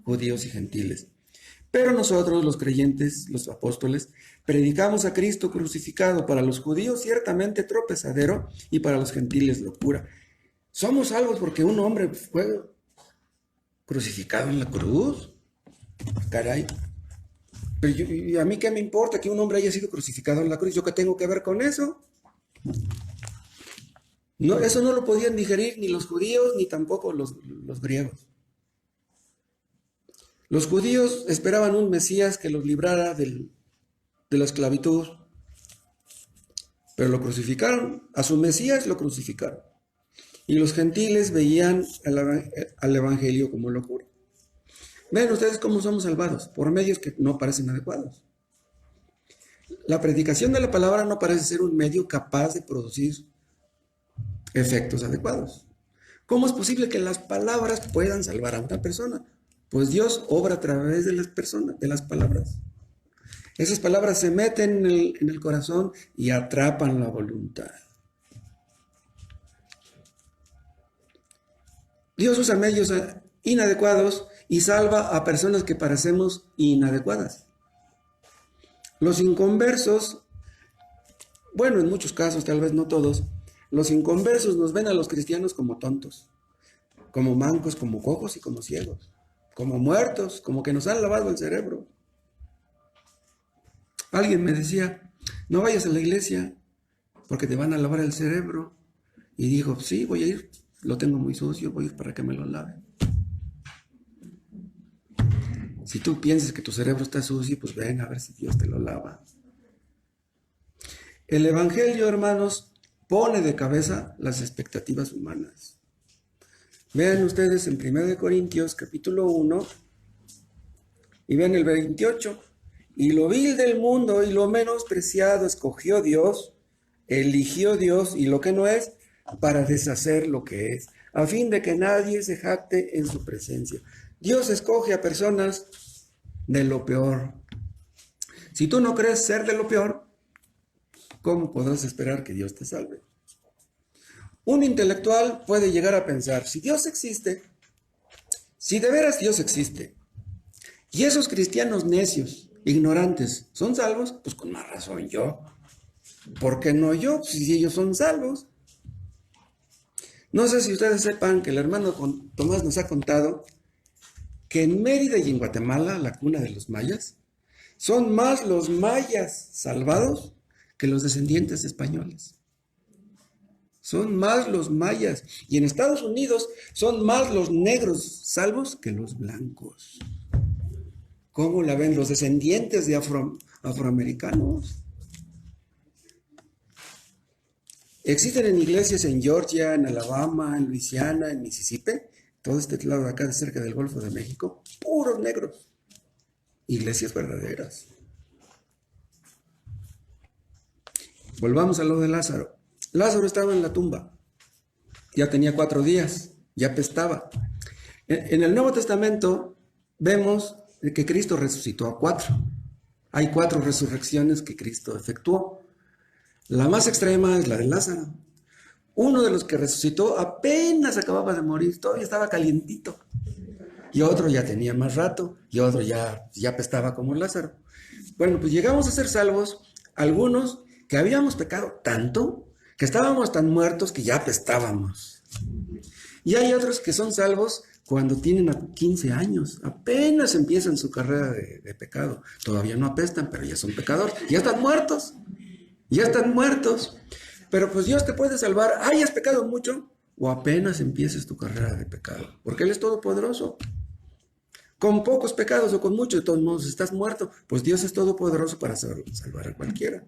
judíos y gentiles. Pero nosotros, los creyentes, los apóstoles, predicamos a Cristo crucificado, para los judíos ciertamente tropezadero y para los gentiles locura. Somos salvos porque un hombre fue crucificado en la cruz. Caray. Pero a mí qué me importa que un hombre haya sido crucificado en la cruz. ¿Yo qué tengo que ver con eso? No, eso no lo podían digerir ni los judíos ni tampoco los griegos. Los judíos esperaban un Mesías que los librara de la esclavitud, pero lo crucificaron. A su Mesías lo crucificaron. Y los gentiles veían al Evangelio como locura. Ven ustedes cómo somos salvados, por medios que no parecen adecuados. La predicación de la palabra no parece ser un medio capaz de producir efectos adecuados. ¿Cómo es posible que las palabras puedan salvar a una persona? Pues Dios obra a través de las personas, de las palabras. Esas palabras se meten en el corazón y atrapan la voluntad. Dios usa medios inadecuados y salva a personas que parecemos inadecuadas. Los inconversos, bueno, en muchos casos, tal vez no todos, los inconversos nos ven a los cristianos como tontos, como mancos, como cojos y como ciegos, como muertos, como que nos han lavado el cerebro. Alguien me decía, no vayas a la iglesia porque te van a lavar el cerebro. Y dijo, sí, voy a ir, lo tengo muy sucio, voy a ir para que me lo laven. Si tú piensas que tu cerebro está sucio, pues ven a ver si Dios te lo lava. El Evangelio, hermanos, pone de cabeza las expectativas humanas. Vean ustedes en 1 Corintios capítulo 1 y vean el 28. Y lo vil del mundo y lo menospreciado escogió Dios, eligió Dios y lo que no es, para deshacer lo que es, a fin de que nadie se jacte en su presencia. Dios escoge a personas de lo peor. Si tú no crees ser de lo peor, ¿cómo podrás esperar que Dios te salve? Un intelectual puede llegar a pensar, si Dios existe, si de veras Dios existe, y esos cristianos necios, ignorantes, son salvos, pues con más razón yo. ¿Por qué no yo? Pues si ellos son salvos. No sé si ustedes sepan que el hermano Tomás nos ha contado que en Mérida y en Guatemala, la cuna de los mayas, son más los mayas salvados que los descendientes españoles. Son más los mayas. Y en Estados Unidos son más los negros salvos que los blancos. ¿Cómo la ven los descendientes de afroamericanos? Existen en iglesias en Georgia, en Alabama, en Luisiana, en Mississippi, todo este lado de acá, cerca del Golfo de México, puros negros. Iglesias verdaderas. Volvamos a lo de Lázaro. Lázaro estaba en la tumba. Ya tenía 4 días, ya apestaba. En el Nuevo Testamento vemos que Cristo resucitó a 4. Hay 4 resurrecciones que Cristo efectuó. La más extrema es la de Lázaro. Uno de los que resucitó apenas acababa de morir, todavía estaba calientito. Y otro ya tenía más rato, y otro ya apestaba como Lázaro. Bueno, pues llegamos a ser salvos algunos que habíamos pecado tanto que estábamos tan muertos que ya apestábamos. Y hay otros que son salvos cuando tienen 15 años, apenas empiezan su carrera de pecado. Todavía no apestan, pero ya son pecadores, ya están muertos. Ya están muertos. Pero pues Dios te puede salvar, hayas pecado mucho o apenas empieces tu carrera de pecado. Porque Él es todopoderoso. Con pocos pecados o con muchos, de todos modos estás muerto. Pues Dios es todopoderoso para salvar a cualquiera.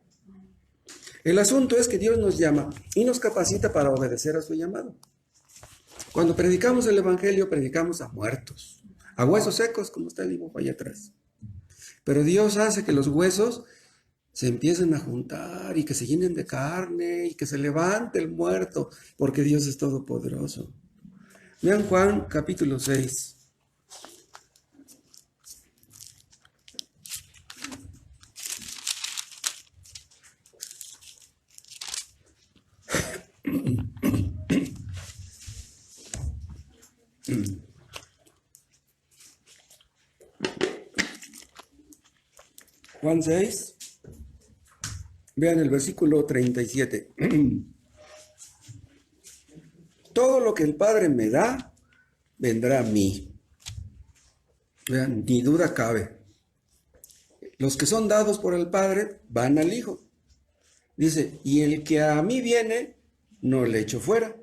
El asunto es que Dios nos llama y nos capacita para obedecer a su llamado. Cuando predicamos el Evangelio, predicamos a muertos, a huesos secos, como está el dibujo allá atrás. Pero Dios hace que los huesos se empiecen a juntar y que se llenen de carne y que se levante el muerto, porque Dios es todopoderoso. Vean Juan capítulo 6. Juan 6, vean el versículo 37. Todo lo que el Padre me da, vendrá a mí. Vean, ni duda cabe. Los que son dados por el Padre van al Hijo. Dice, y el que a mí viene, no le echo fuera.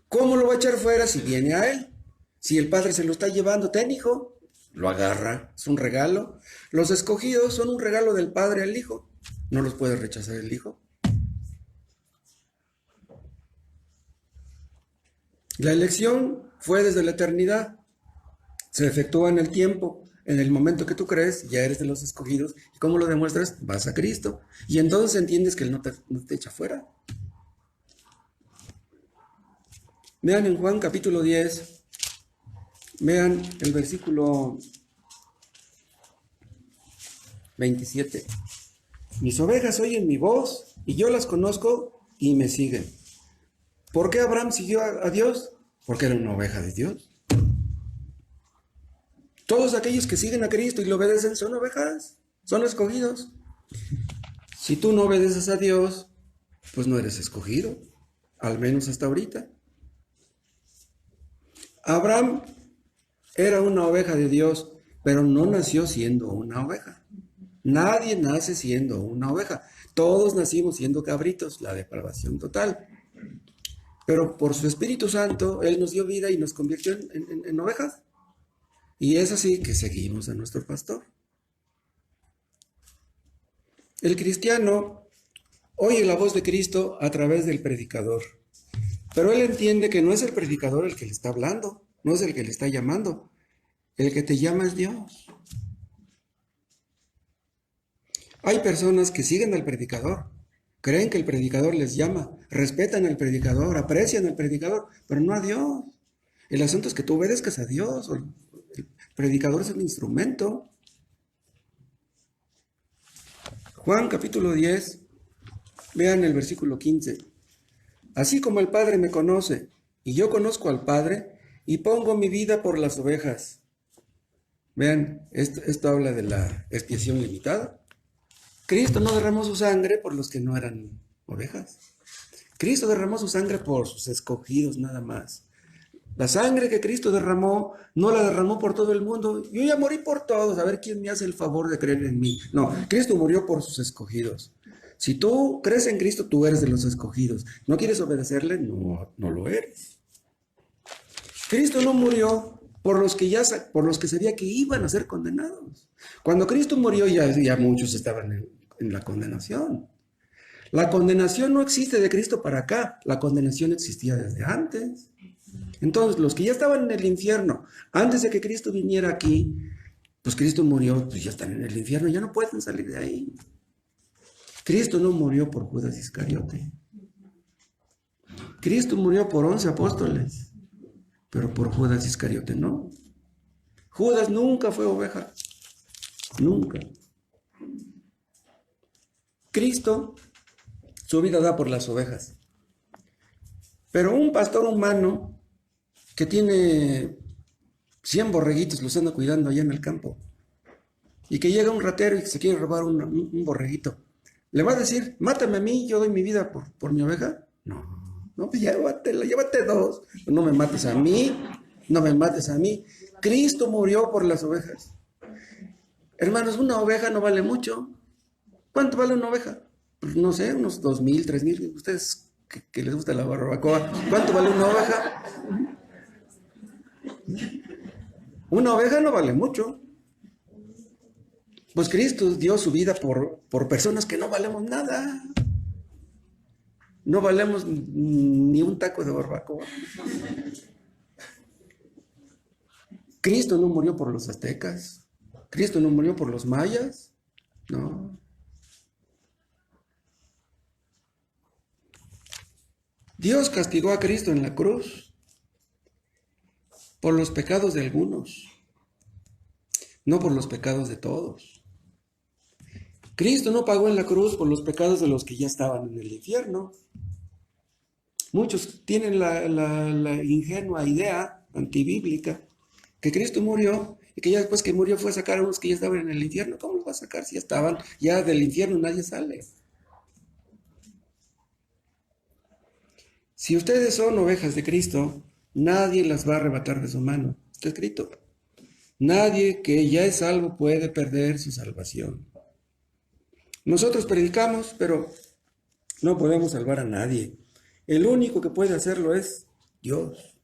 ¿Cómo lo va a echar fuera si viene a Él? Si el Padre se lo está llevando, ten hijo, lo agarra, es un regalo. Los escogidos son un regalo del Padre al Hijo. No los puede rechazar el Hijo. La elección fue desde la eternidad. Se efectúa en el tiempo. En el momento que tú crees, ya eres de los escogidos. ¿Y cómo lo demuestras? Vas a Cristo. Y entonces entiendes que Él no te echa fuera. Vean en Juan capítulo 10. Vean el versículo 27. Mis ovejas oyen mi voz y yo las conozco y me siguen. ¿Por qué Abraham siguió a Dios? Porque era una oveja de Dios. Todos aquellos que siguen a Cristo y lo obedecen son ovejas, son escogidos. Si tú no obedeces a Dios, pues no eres escogido, al menos hasta ahorita. Abraham era una oveja de Dios, pero no nació siendo una oveja. Nadie nace siendo una oveja. Todos nacimos siendo cabritos, la depravación total. Pero por su Espíritu Santo, Él nos dio vida y nos convirtió en ovejas. Y es así que seguimos a nuestro pastor. El cristiano oye la voz de Cristo a través del predicador. Pero él entiende que no es el predicador el que le está hablando, no es el que le está llamando. El que te llama es Dios. Hay personas que siguen al predicador, creen que el predicador les llama, respetan al predicador, aprecian al predicador, pero no a Dios. El asunto es que tú obedezcas a Dios. El predicador es un instrumento. Juan capítulo 10, vean el versículo 15. Así como el Padre me conoce y yo conozco al Padre y pongo mi vida por las ovejas. Vean, esto habla de la expiación limitada. Cristo no derramó su sangre por los que no eran ovejas. Cristo derramó su sangre por sus escogidos nada más. La sangre que Cristo derramó, no la derramó por todo el mundo. Yo ya morí por todos, a ver quién me hace el favor de creer en mí. No, Cristo murió por sus escogidos. Si tú crees en Cristo, tú eres de los escogidos. ¿No quieres obedecerle? No, no lo eres. Cristo no murió por los que sabía que iban a ser condenados. Cuando Cristo murió, ya muchos estaban en la condenación. La condenación no existe de Cristo para acá, la condenación existía desde antes. Entonces, los que ya estaban en el infierno, antes de que Cristo viniera aquí, pues Cristo murió, pues ya están en el infierno, ya no pueden salir de ahí. Cristo no murió por Judas Iscariote. Cristo murió por 11 apóstoles, pero por Judas Iscariote no. Judas nunca fue oveja, nunca. Cristo, su vida da por las ovejas. Pero un pastor humano que tiene 100 borreguitos, los anda cuidando allá en el campo, y que llega un ratero y se quiere robar un borreguito, ¿le va a decir, mátame a mí, yo doy mi vida por mi oveja? No, pues llévate dos. No me mates a mí, no me mates a mí. Cristo murió por las ovejas. Hermanos, una oveja no vale mucho. ¿Cuánto vale una oveja? Pues no sé, unos 2,000, 3,000. Ustedes que les gusta la barbacoa, ¿cuánto vale una oveja? Una oveja no vale mucho. Pues Cristo dio su vida por personas que no valemos nada. No valemos ni un taco de barbacoa. Cristo no murió por los aztecas. Cristo no murió por los mayas. No. Dios castigó a Cristo en la cruz por los pecados de algunos, no por los pecados de todos. Cristo no pagó en la cruz por los pecados de los que ya estaban en el infierno. Muchos tienen la ingenua idea antibíblica que Cristo murió y que ya después que murió fue a sacar a unos que ya estaban en el infierno. ¿Cómo los va a sacar si ya estaban? Ya del infierno nadie sale. Si ustedes son ovejas de Cristo, nadie las va a arrebatar de su mano. Está escrito. Nadie que ya es salvo puede perder su salvación. Nosotros predicamos, pero no podemos salvar a nadie. El único que puede hacerlo es Dios.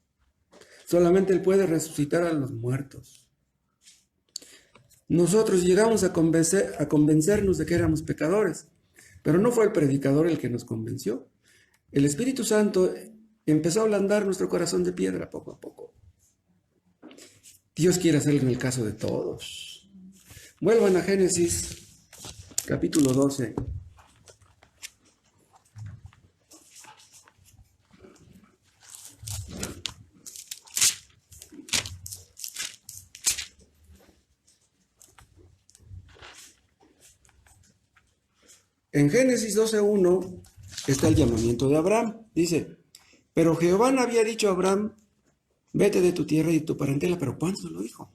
Solamente Él puede resucitar a los muertos. Nosotros llegamos a convencernos de que éramos pecadores, pero no fue el predicador el que nos convenció. El Espíritu Santo empezó a ablandar nuestro corazón de piedra poco a poco. Dios quiere hacerlo en el caso de todos. Vuelvan a Génesis, capítulo 12. En Génesis 12:1 está el llamamiento de Abraham. Dice, pero Jehová no había dicho a Abraham, vete de tu tierra y de tu parentela, pero ¿cuándo se lo dijo?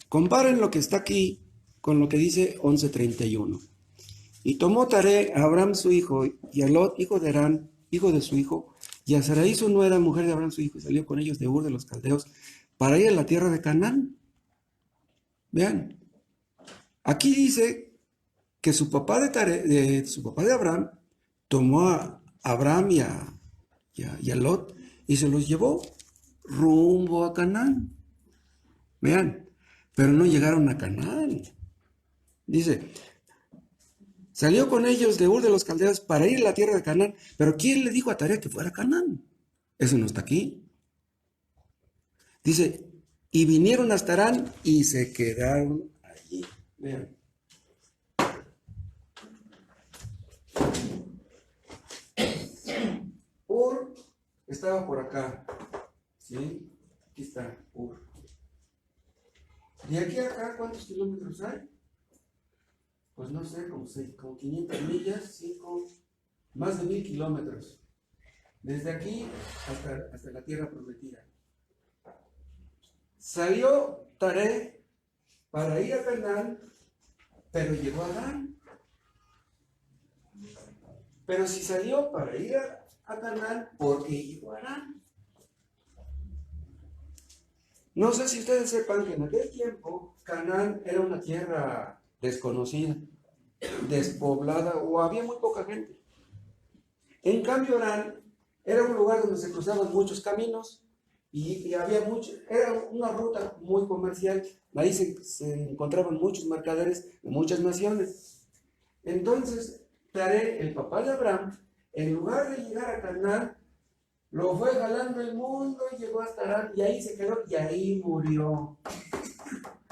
Comparen lo que está aquí con lo que dice 11:31. Y tomó Taré a Abraham su hijo, y a Lot, hijo de Harán, hijo de su hijo, y a Sarai su nuera, mujer de Abraham su hijo, y salió con ellos de Ur de los Caldeos, para ir a la tierra de Canaán. Vean, aquí dice que su papá de Abraham, tomó a Abraham y a Lot, y se los llevó rumbo a Canaán. Vean, pero no llegaron a Canaán. Dice, salió con ellos de Ur de los Caldeos para ir a la tierra de Canaán. Pero ¿quién le dijo a Taré que fuera a Canaán? Eso no está aquí. Dice, y vinieron hasta Harán y se quedaron allí. Vean. estaba por acá, ¿sí? Aquí está Ur. De aquí a acá, ¿cuántos kilómetros hay? Pues no sé, como 500 millas, más de 1000 kilómetros. Desde aquí hasta la tierra prometida. Salió Taré para ir a Canaán, pero llegó a Harán. Pero si salió para ir a Canaán, ¿por qué llegó a Harán? No sé si ustedes sepan que en aquel tiempo Canaán era una tierra desconocida, despoblada, o había muy poca gente. En cambio, Harán era un lugar donde se cruzaban muchos caminos y era una ruta muy comercial. Ahí se encontraban muchos mercaderes de muchas naciones. Entonces, Taré, el papá de Abraham, en lugar de llegar a Canaán, lo fue jalando el mundo y llegó hasta Harán, y ahí se quedó y ahí murió.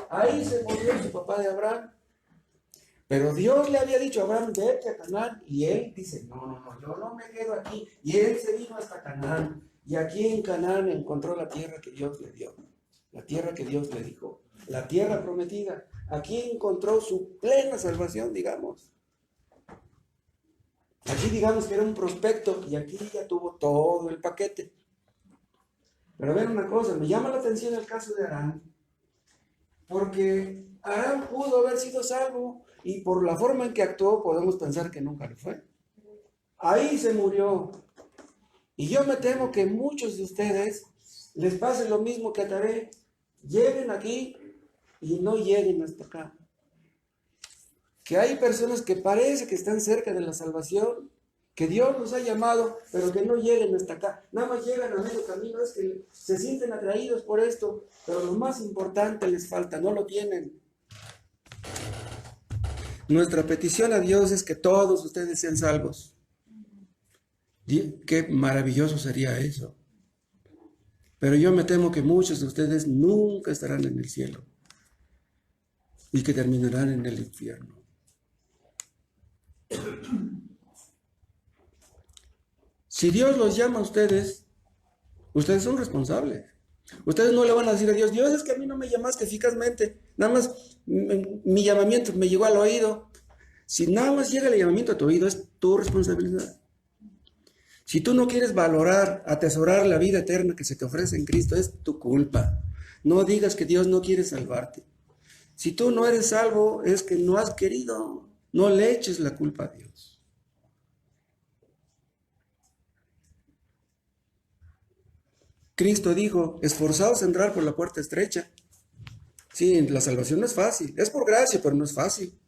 Ahí se murió su papá de Abraham. Pero Dios le había dicho a Abraham, vete a Canaán, y él dice, no, yo no me quedo aquí. Y él se vino hasta Canaán, y aquí en Canaán encontró la tierra que Dios le dio, la tierra que Dios le dijo, la tierra prometida. Aquí encontró su plena salvación, digamos. Aquí digamos que era un prospecto, y aquí ya tuvo todo el paquete. Pero a ver una cosa, me llama la atención el caso de Harán, porque Harán pudo haber sido salvo, y por la forma en que actuó podemos pensar que nunca lo fue. Ahí se murió. Y yo me temo que muchos de ustedes les pase lo mismo que a Taré. Lleguen aquí y no lleguen hasta acá. Que hay personas que parece que están cerca de la salvación, que Dios los ha llamado, pero que no lleguen hasta acá. Nada más llegan a medio camino, es que se sienten atraídos por esto, pero lo más importante les falta, no lo tienen. Nuestra petición a Dios es que todos ustedes sean salvos. Qué maravilloso sería eso. Pero yo me temo que muchos de ustedes nunca estarán en el cielo y que terminarán en el infierno. Si Dios los llama a ustedes, ustedes son responsables. Ustedes no le van a decir a Dios, Dios, es que a mí no me llamaste eficazmente, nada más mi llamamiento me llegó al oído. Si nada más llega el llamamiento a tu oído, es tu responsabilidad. Si tú no quieres valorar, atesorar la vida eterna que se te ofrece en Cristo, es tu culpa. No digas que Dios no quiere salvarte. Si tú no eres salvo, es que no has querido. No le eches la culpa a Dios. Cristo dijo, esforzaos a entrar por la puerta estrecha. Sí, la salvación no es fácil. Es por gracia, pero no es fácil.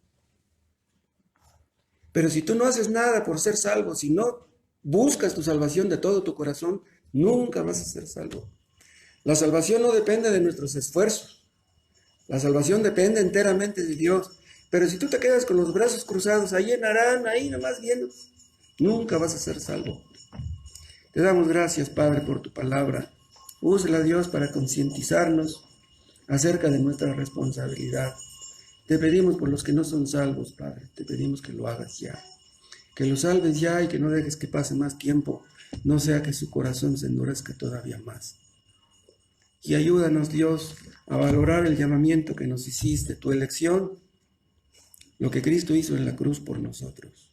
Pero si tú no haces nada por ser salvo, si no buscas tu salvación de todo tu corazón, nunca vas a ser salvo. La salvación no depende de nuestros esfuerzos. La salvación depende enteramente de Dios. Pero si tú te quedas con los brazos cruzados ahí en Harán, ahí nomás viendo, nunca vas a ser salvo. Te damos gracias, Padre, por tu palabra. Úsala, Dios, para concientizarnos acerca de nuestra responsabilidad. Te pedimos por los que no son salvos, Padre. Te pedimos que lo hagas ya. Que lo salves ya y que no dejes que pase más tiempo. No sea que su corazón se endurezca todavía más. Y ayúdanos, Dios, a valorar el llamamiento que nos hiciste, tu elección, lo que Cristo hizo en la cruz por nosotros.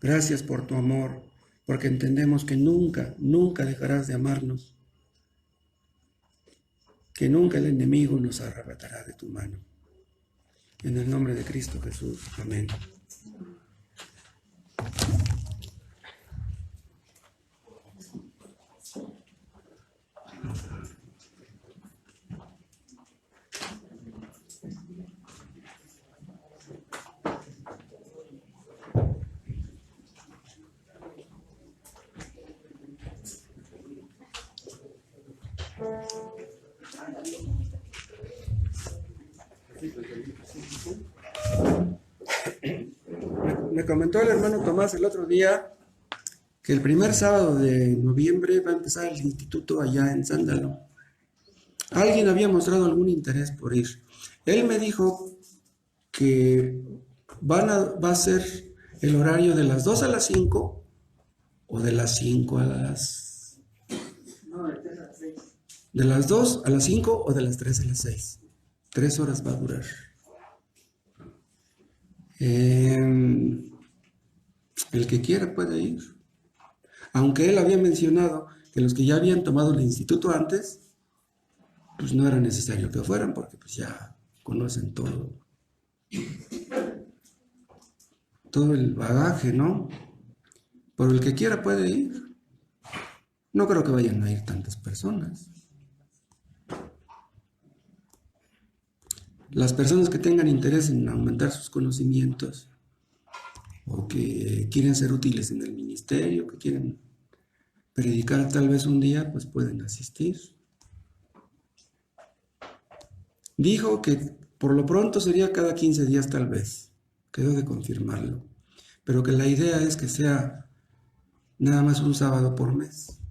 Gracias por tu amor, porque entendemos que nunca, nunca dejarás de amarnos, que nunca el enemigo nos arrebatará de tu mano. En el nombre de Cristo Jesús. Amén. Me comentó el hermano Tomás el otro día que el primer sábado de noviembre va a empezar el instituto allá en Sándalo. Alguien había mostrado algún interés por ir. Él me dijo que va a ser el horario de las 2 a las 5 o de las 5 a las De las 2 a las 5 o de las 3 a las 6. 3 horas va a durar. El que quiera puede ir. Aunque él había mencionado que los que ya habían tomado el instituto antes, pues no era necesario que fueran, porque pues ya conocen todo el bagaje, ¿no? Pero el que quiera puede ir. No creo que vayan a ir tantas personas. Las personas que tengan interés en aumentar sus conocimientos o que quieren ser útiles en el ministerio, que quieren predicar tal vez un día, pues pueden asistir. Dijo que por lo pronto sería cada 15 días tal vez. Quedó de confirmarlo. Pero que la idea es que sea nada más un sábado por mes.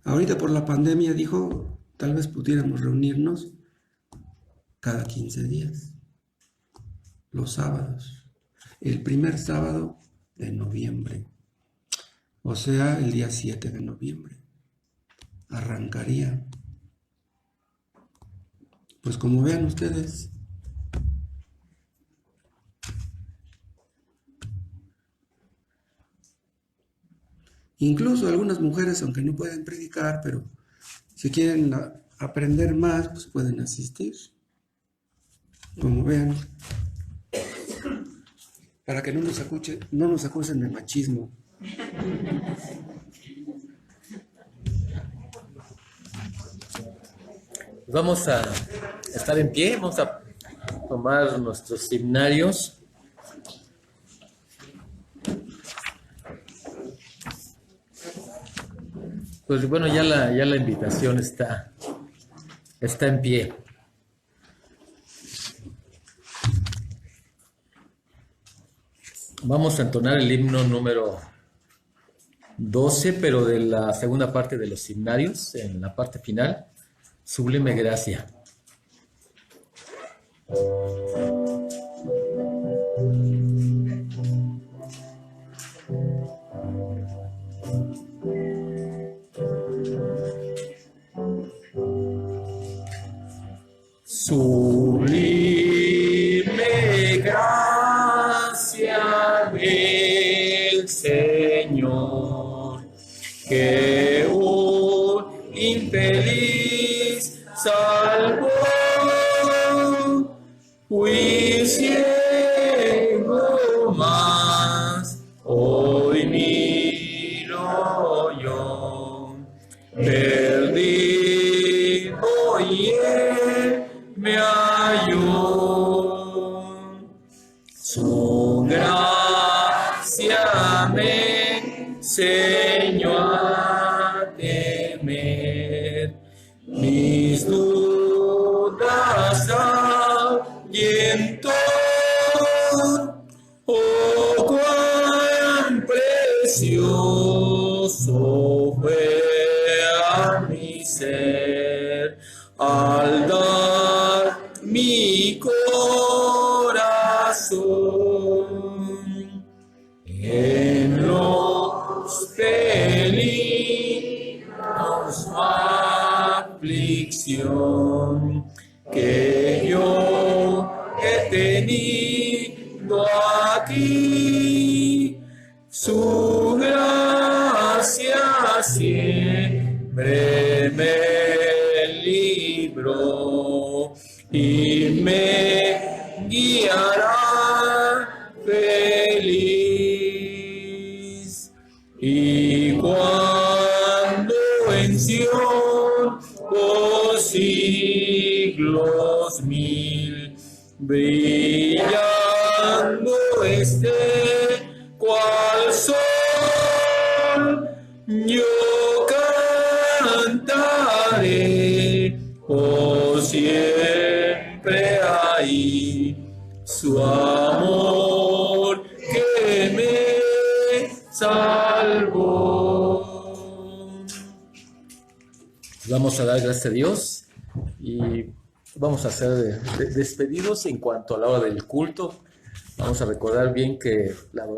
Ahorita por la pandemia dijo, tal vez pudiéramos reunirnos cada 15 días. Los sábados. El primer sábado de noviembre. O sea, el día 7 de noviembre. Arrancaría. Pues como vean ustedes. Incluso algunas mujeres, aunque no pueden predicar, pero si quieren aprender más, pues pueden asistir. Como vean. Para que no nos acusen de machismo. Vamos a estar en pie, vamos a tomar nuestros himnarios. Pues bueno, ya la invitación está en pie. Vamos a entonar el himno número 12, pero de la segunda parte de los himnarios, en la parte final, Sublime Gracia. Sublime gracia del Señor, que un infeliz salvó, fui ciego, mas hoy miro yo, perdido y él me halló. Su gracia me enseñó a temer, mis dudas ahuyentó. Oh, cuán precioso fue a mi ser al dar mi corazón en los peligros, aflicción que yo he tenido aquí. Su gracia siempre me libró y me guiará feliz. Y cuando en Sion por siglos mil brillando esté cual sol, yo cantaré por siempre ahí su amor que me salvó. Vamos a dar gracias a Dios y vamos a ser despedidos en cuanto a la hora del culto. Vamos a recordar bien que la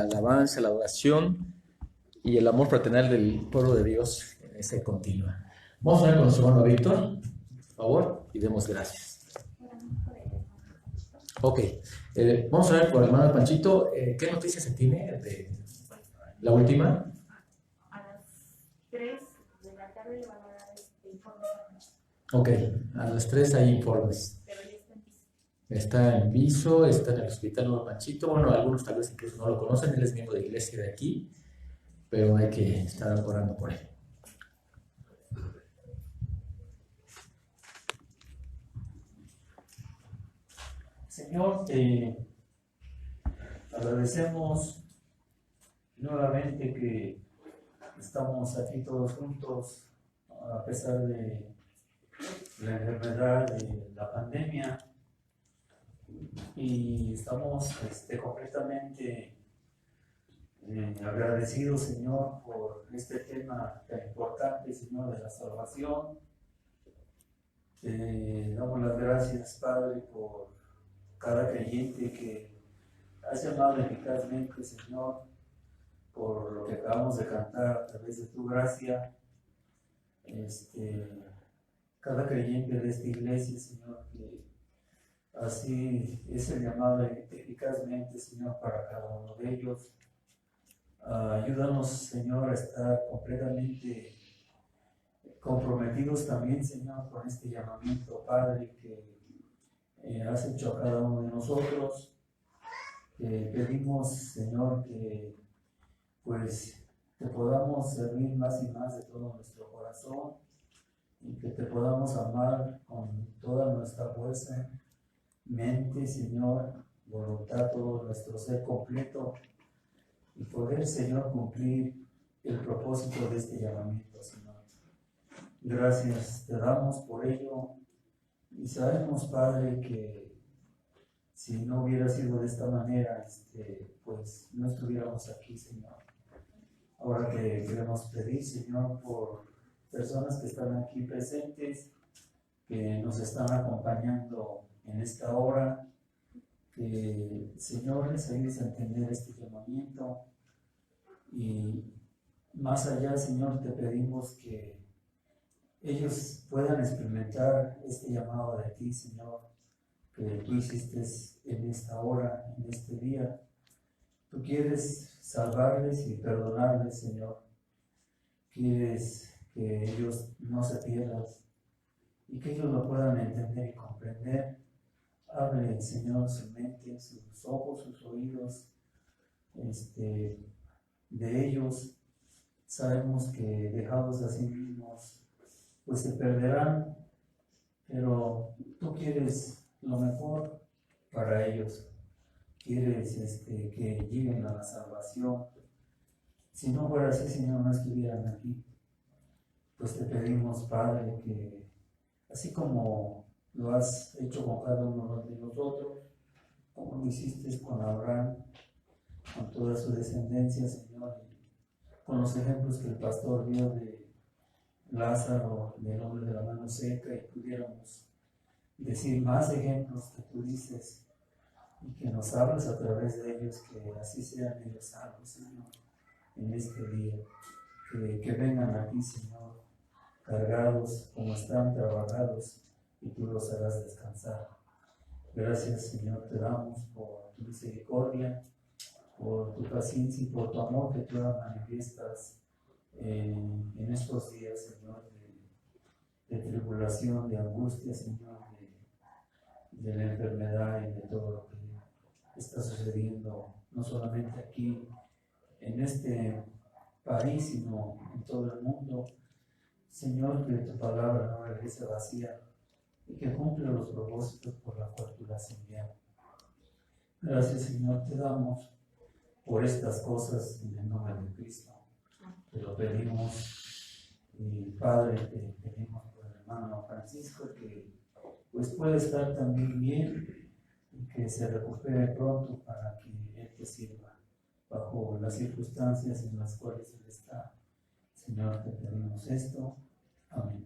alabanza, la adoración y el amor fraternal del pueblo de Dios se continúa. Vamos a ver con nuestro hermano Víctor, por favor, y demos gracias. Ok, vamos a ver con el hermano Panchito, ¿qué noticias se tiene de la última? A las 3 de la tarde le van a dar informes. Ok, a las 3 hay informes. Pero ya está en piso. Está en Viso, está en el hospital Nuevo Panchito. Bueno, algunos tal vez incluso no lo conocen, él es miembro de iglesia de aquí, pero hay que estar orando por él. Señor, te agradecemos nuevamente que estamos aquí todos juntos a pesar de la enfermedad, de la pandemia, y estamos completamente agradecidos, Señor, por este tema tan importante, Señor, de la salvación. Te damos las gracias, Padre, por cada creyente que has llamado eficazmente, Señor, por lo que acabamos de cantar a través de tu gracia. Cada creyente de esta iglesia, Señor, que así es el llamado eficazmente, Señor, para cada uno de ellos. Ayúdanos, Señor, a estar completamente comprometidos también, Señor, con este llamamiento, Padre, que has hecho a cada uno de nosotros. Pedimos, Señor, que pues te podamos servir más y más de todo nuestro corazón y que te podamos amar con toda nuestra fuerza, mente, Señor, voluntad, todo nuestro ser completo, y poder, Señor, cumplir el propósito de este llamamiento, Señor. Gracias te damos por ello, y sabemos, Padre, que si no hubiera sido de esta manera, pues no estuviéramos aquí, Señor. Ahora te queremos pedir, Señor, por personas que están aquí presentes, que nos están acompañando en esta hora, que, Señor, les ayudes a entender este llamamiento, y más allá, Señor, te pedimos que ellos puedan experimentar este llamado de ti, Señor, que tú hiciste en esta hora, en este día. Tú quieres salvarles y perdonarles, Señor. Quieres que ellos no se pierdan y que ellos lo puedan entender y comprender. Hable, Señor, su mente, sus ojos, sus oídos, de ellos. Sabemos que dejados a sí mismos, pues se perderán, pero tú quieres lo mejor para ellos. Quieres que lleguen a la salvación. Si no fuera así, Señor, no estuvieran aquí. Pues te pedimos, Padre, que así como lo has hecho con cada uno de nosotros, como lo hiciste con Abraham, con toda su descendencia, Señor, y con los ejemplos que el pastor vio de Lázaro, del hombre de la mano seca, y pudiéramos decir más ejemplos que tú dices, y que nos hables a través de ellos, que así sean ellos salvos, Señor, en este día. Que vengan aquí, Señor, cargados como están, trabajados, y tú los harás descansar. Gracias, Señor, te damos por tu misericordia, por tu paciencia y por tu amor que tú manifiestas en estos días, Señor, de tribulación, de angustia, Señor, de la enfermedad y de todo lo que está sucediendo, no solamente aquí en este país, sino en todo el mundo. Señor, que tu palabra no regrese vacía y que cumpla los propósitos por la cual tú la has enviado. Gracias, Señor, te damos por estas cosas en el nombre de Cristo. Te lo pedimos, y Padre, te pedimos por el hermano Francisco, que pues pueda estar también bien y que se recupere pronto para que Él te sirva bajo las circunstancias en las cuales Él está. Señor, te pedimos esto. Amén.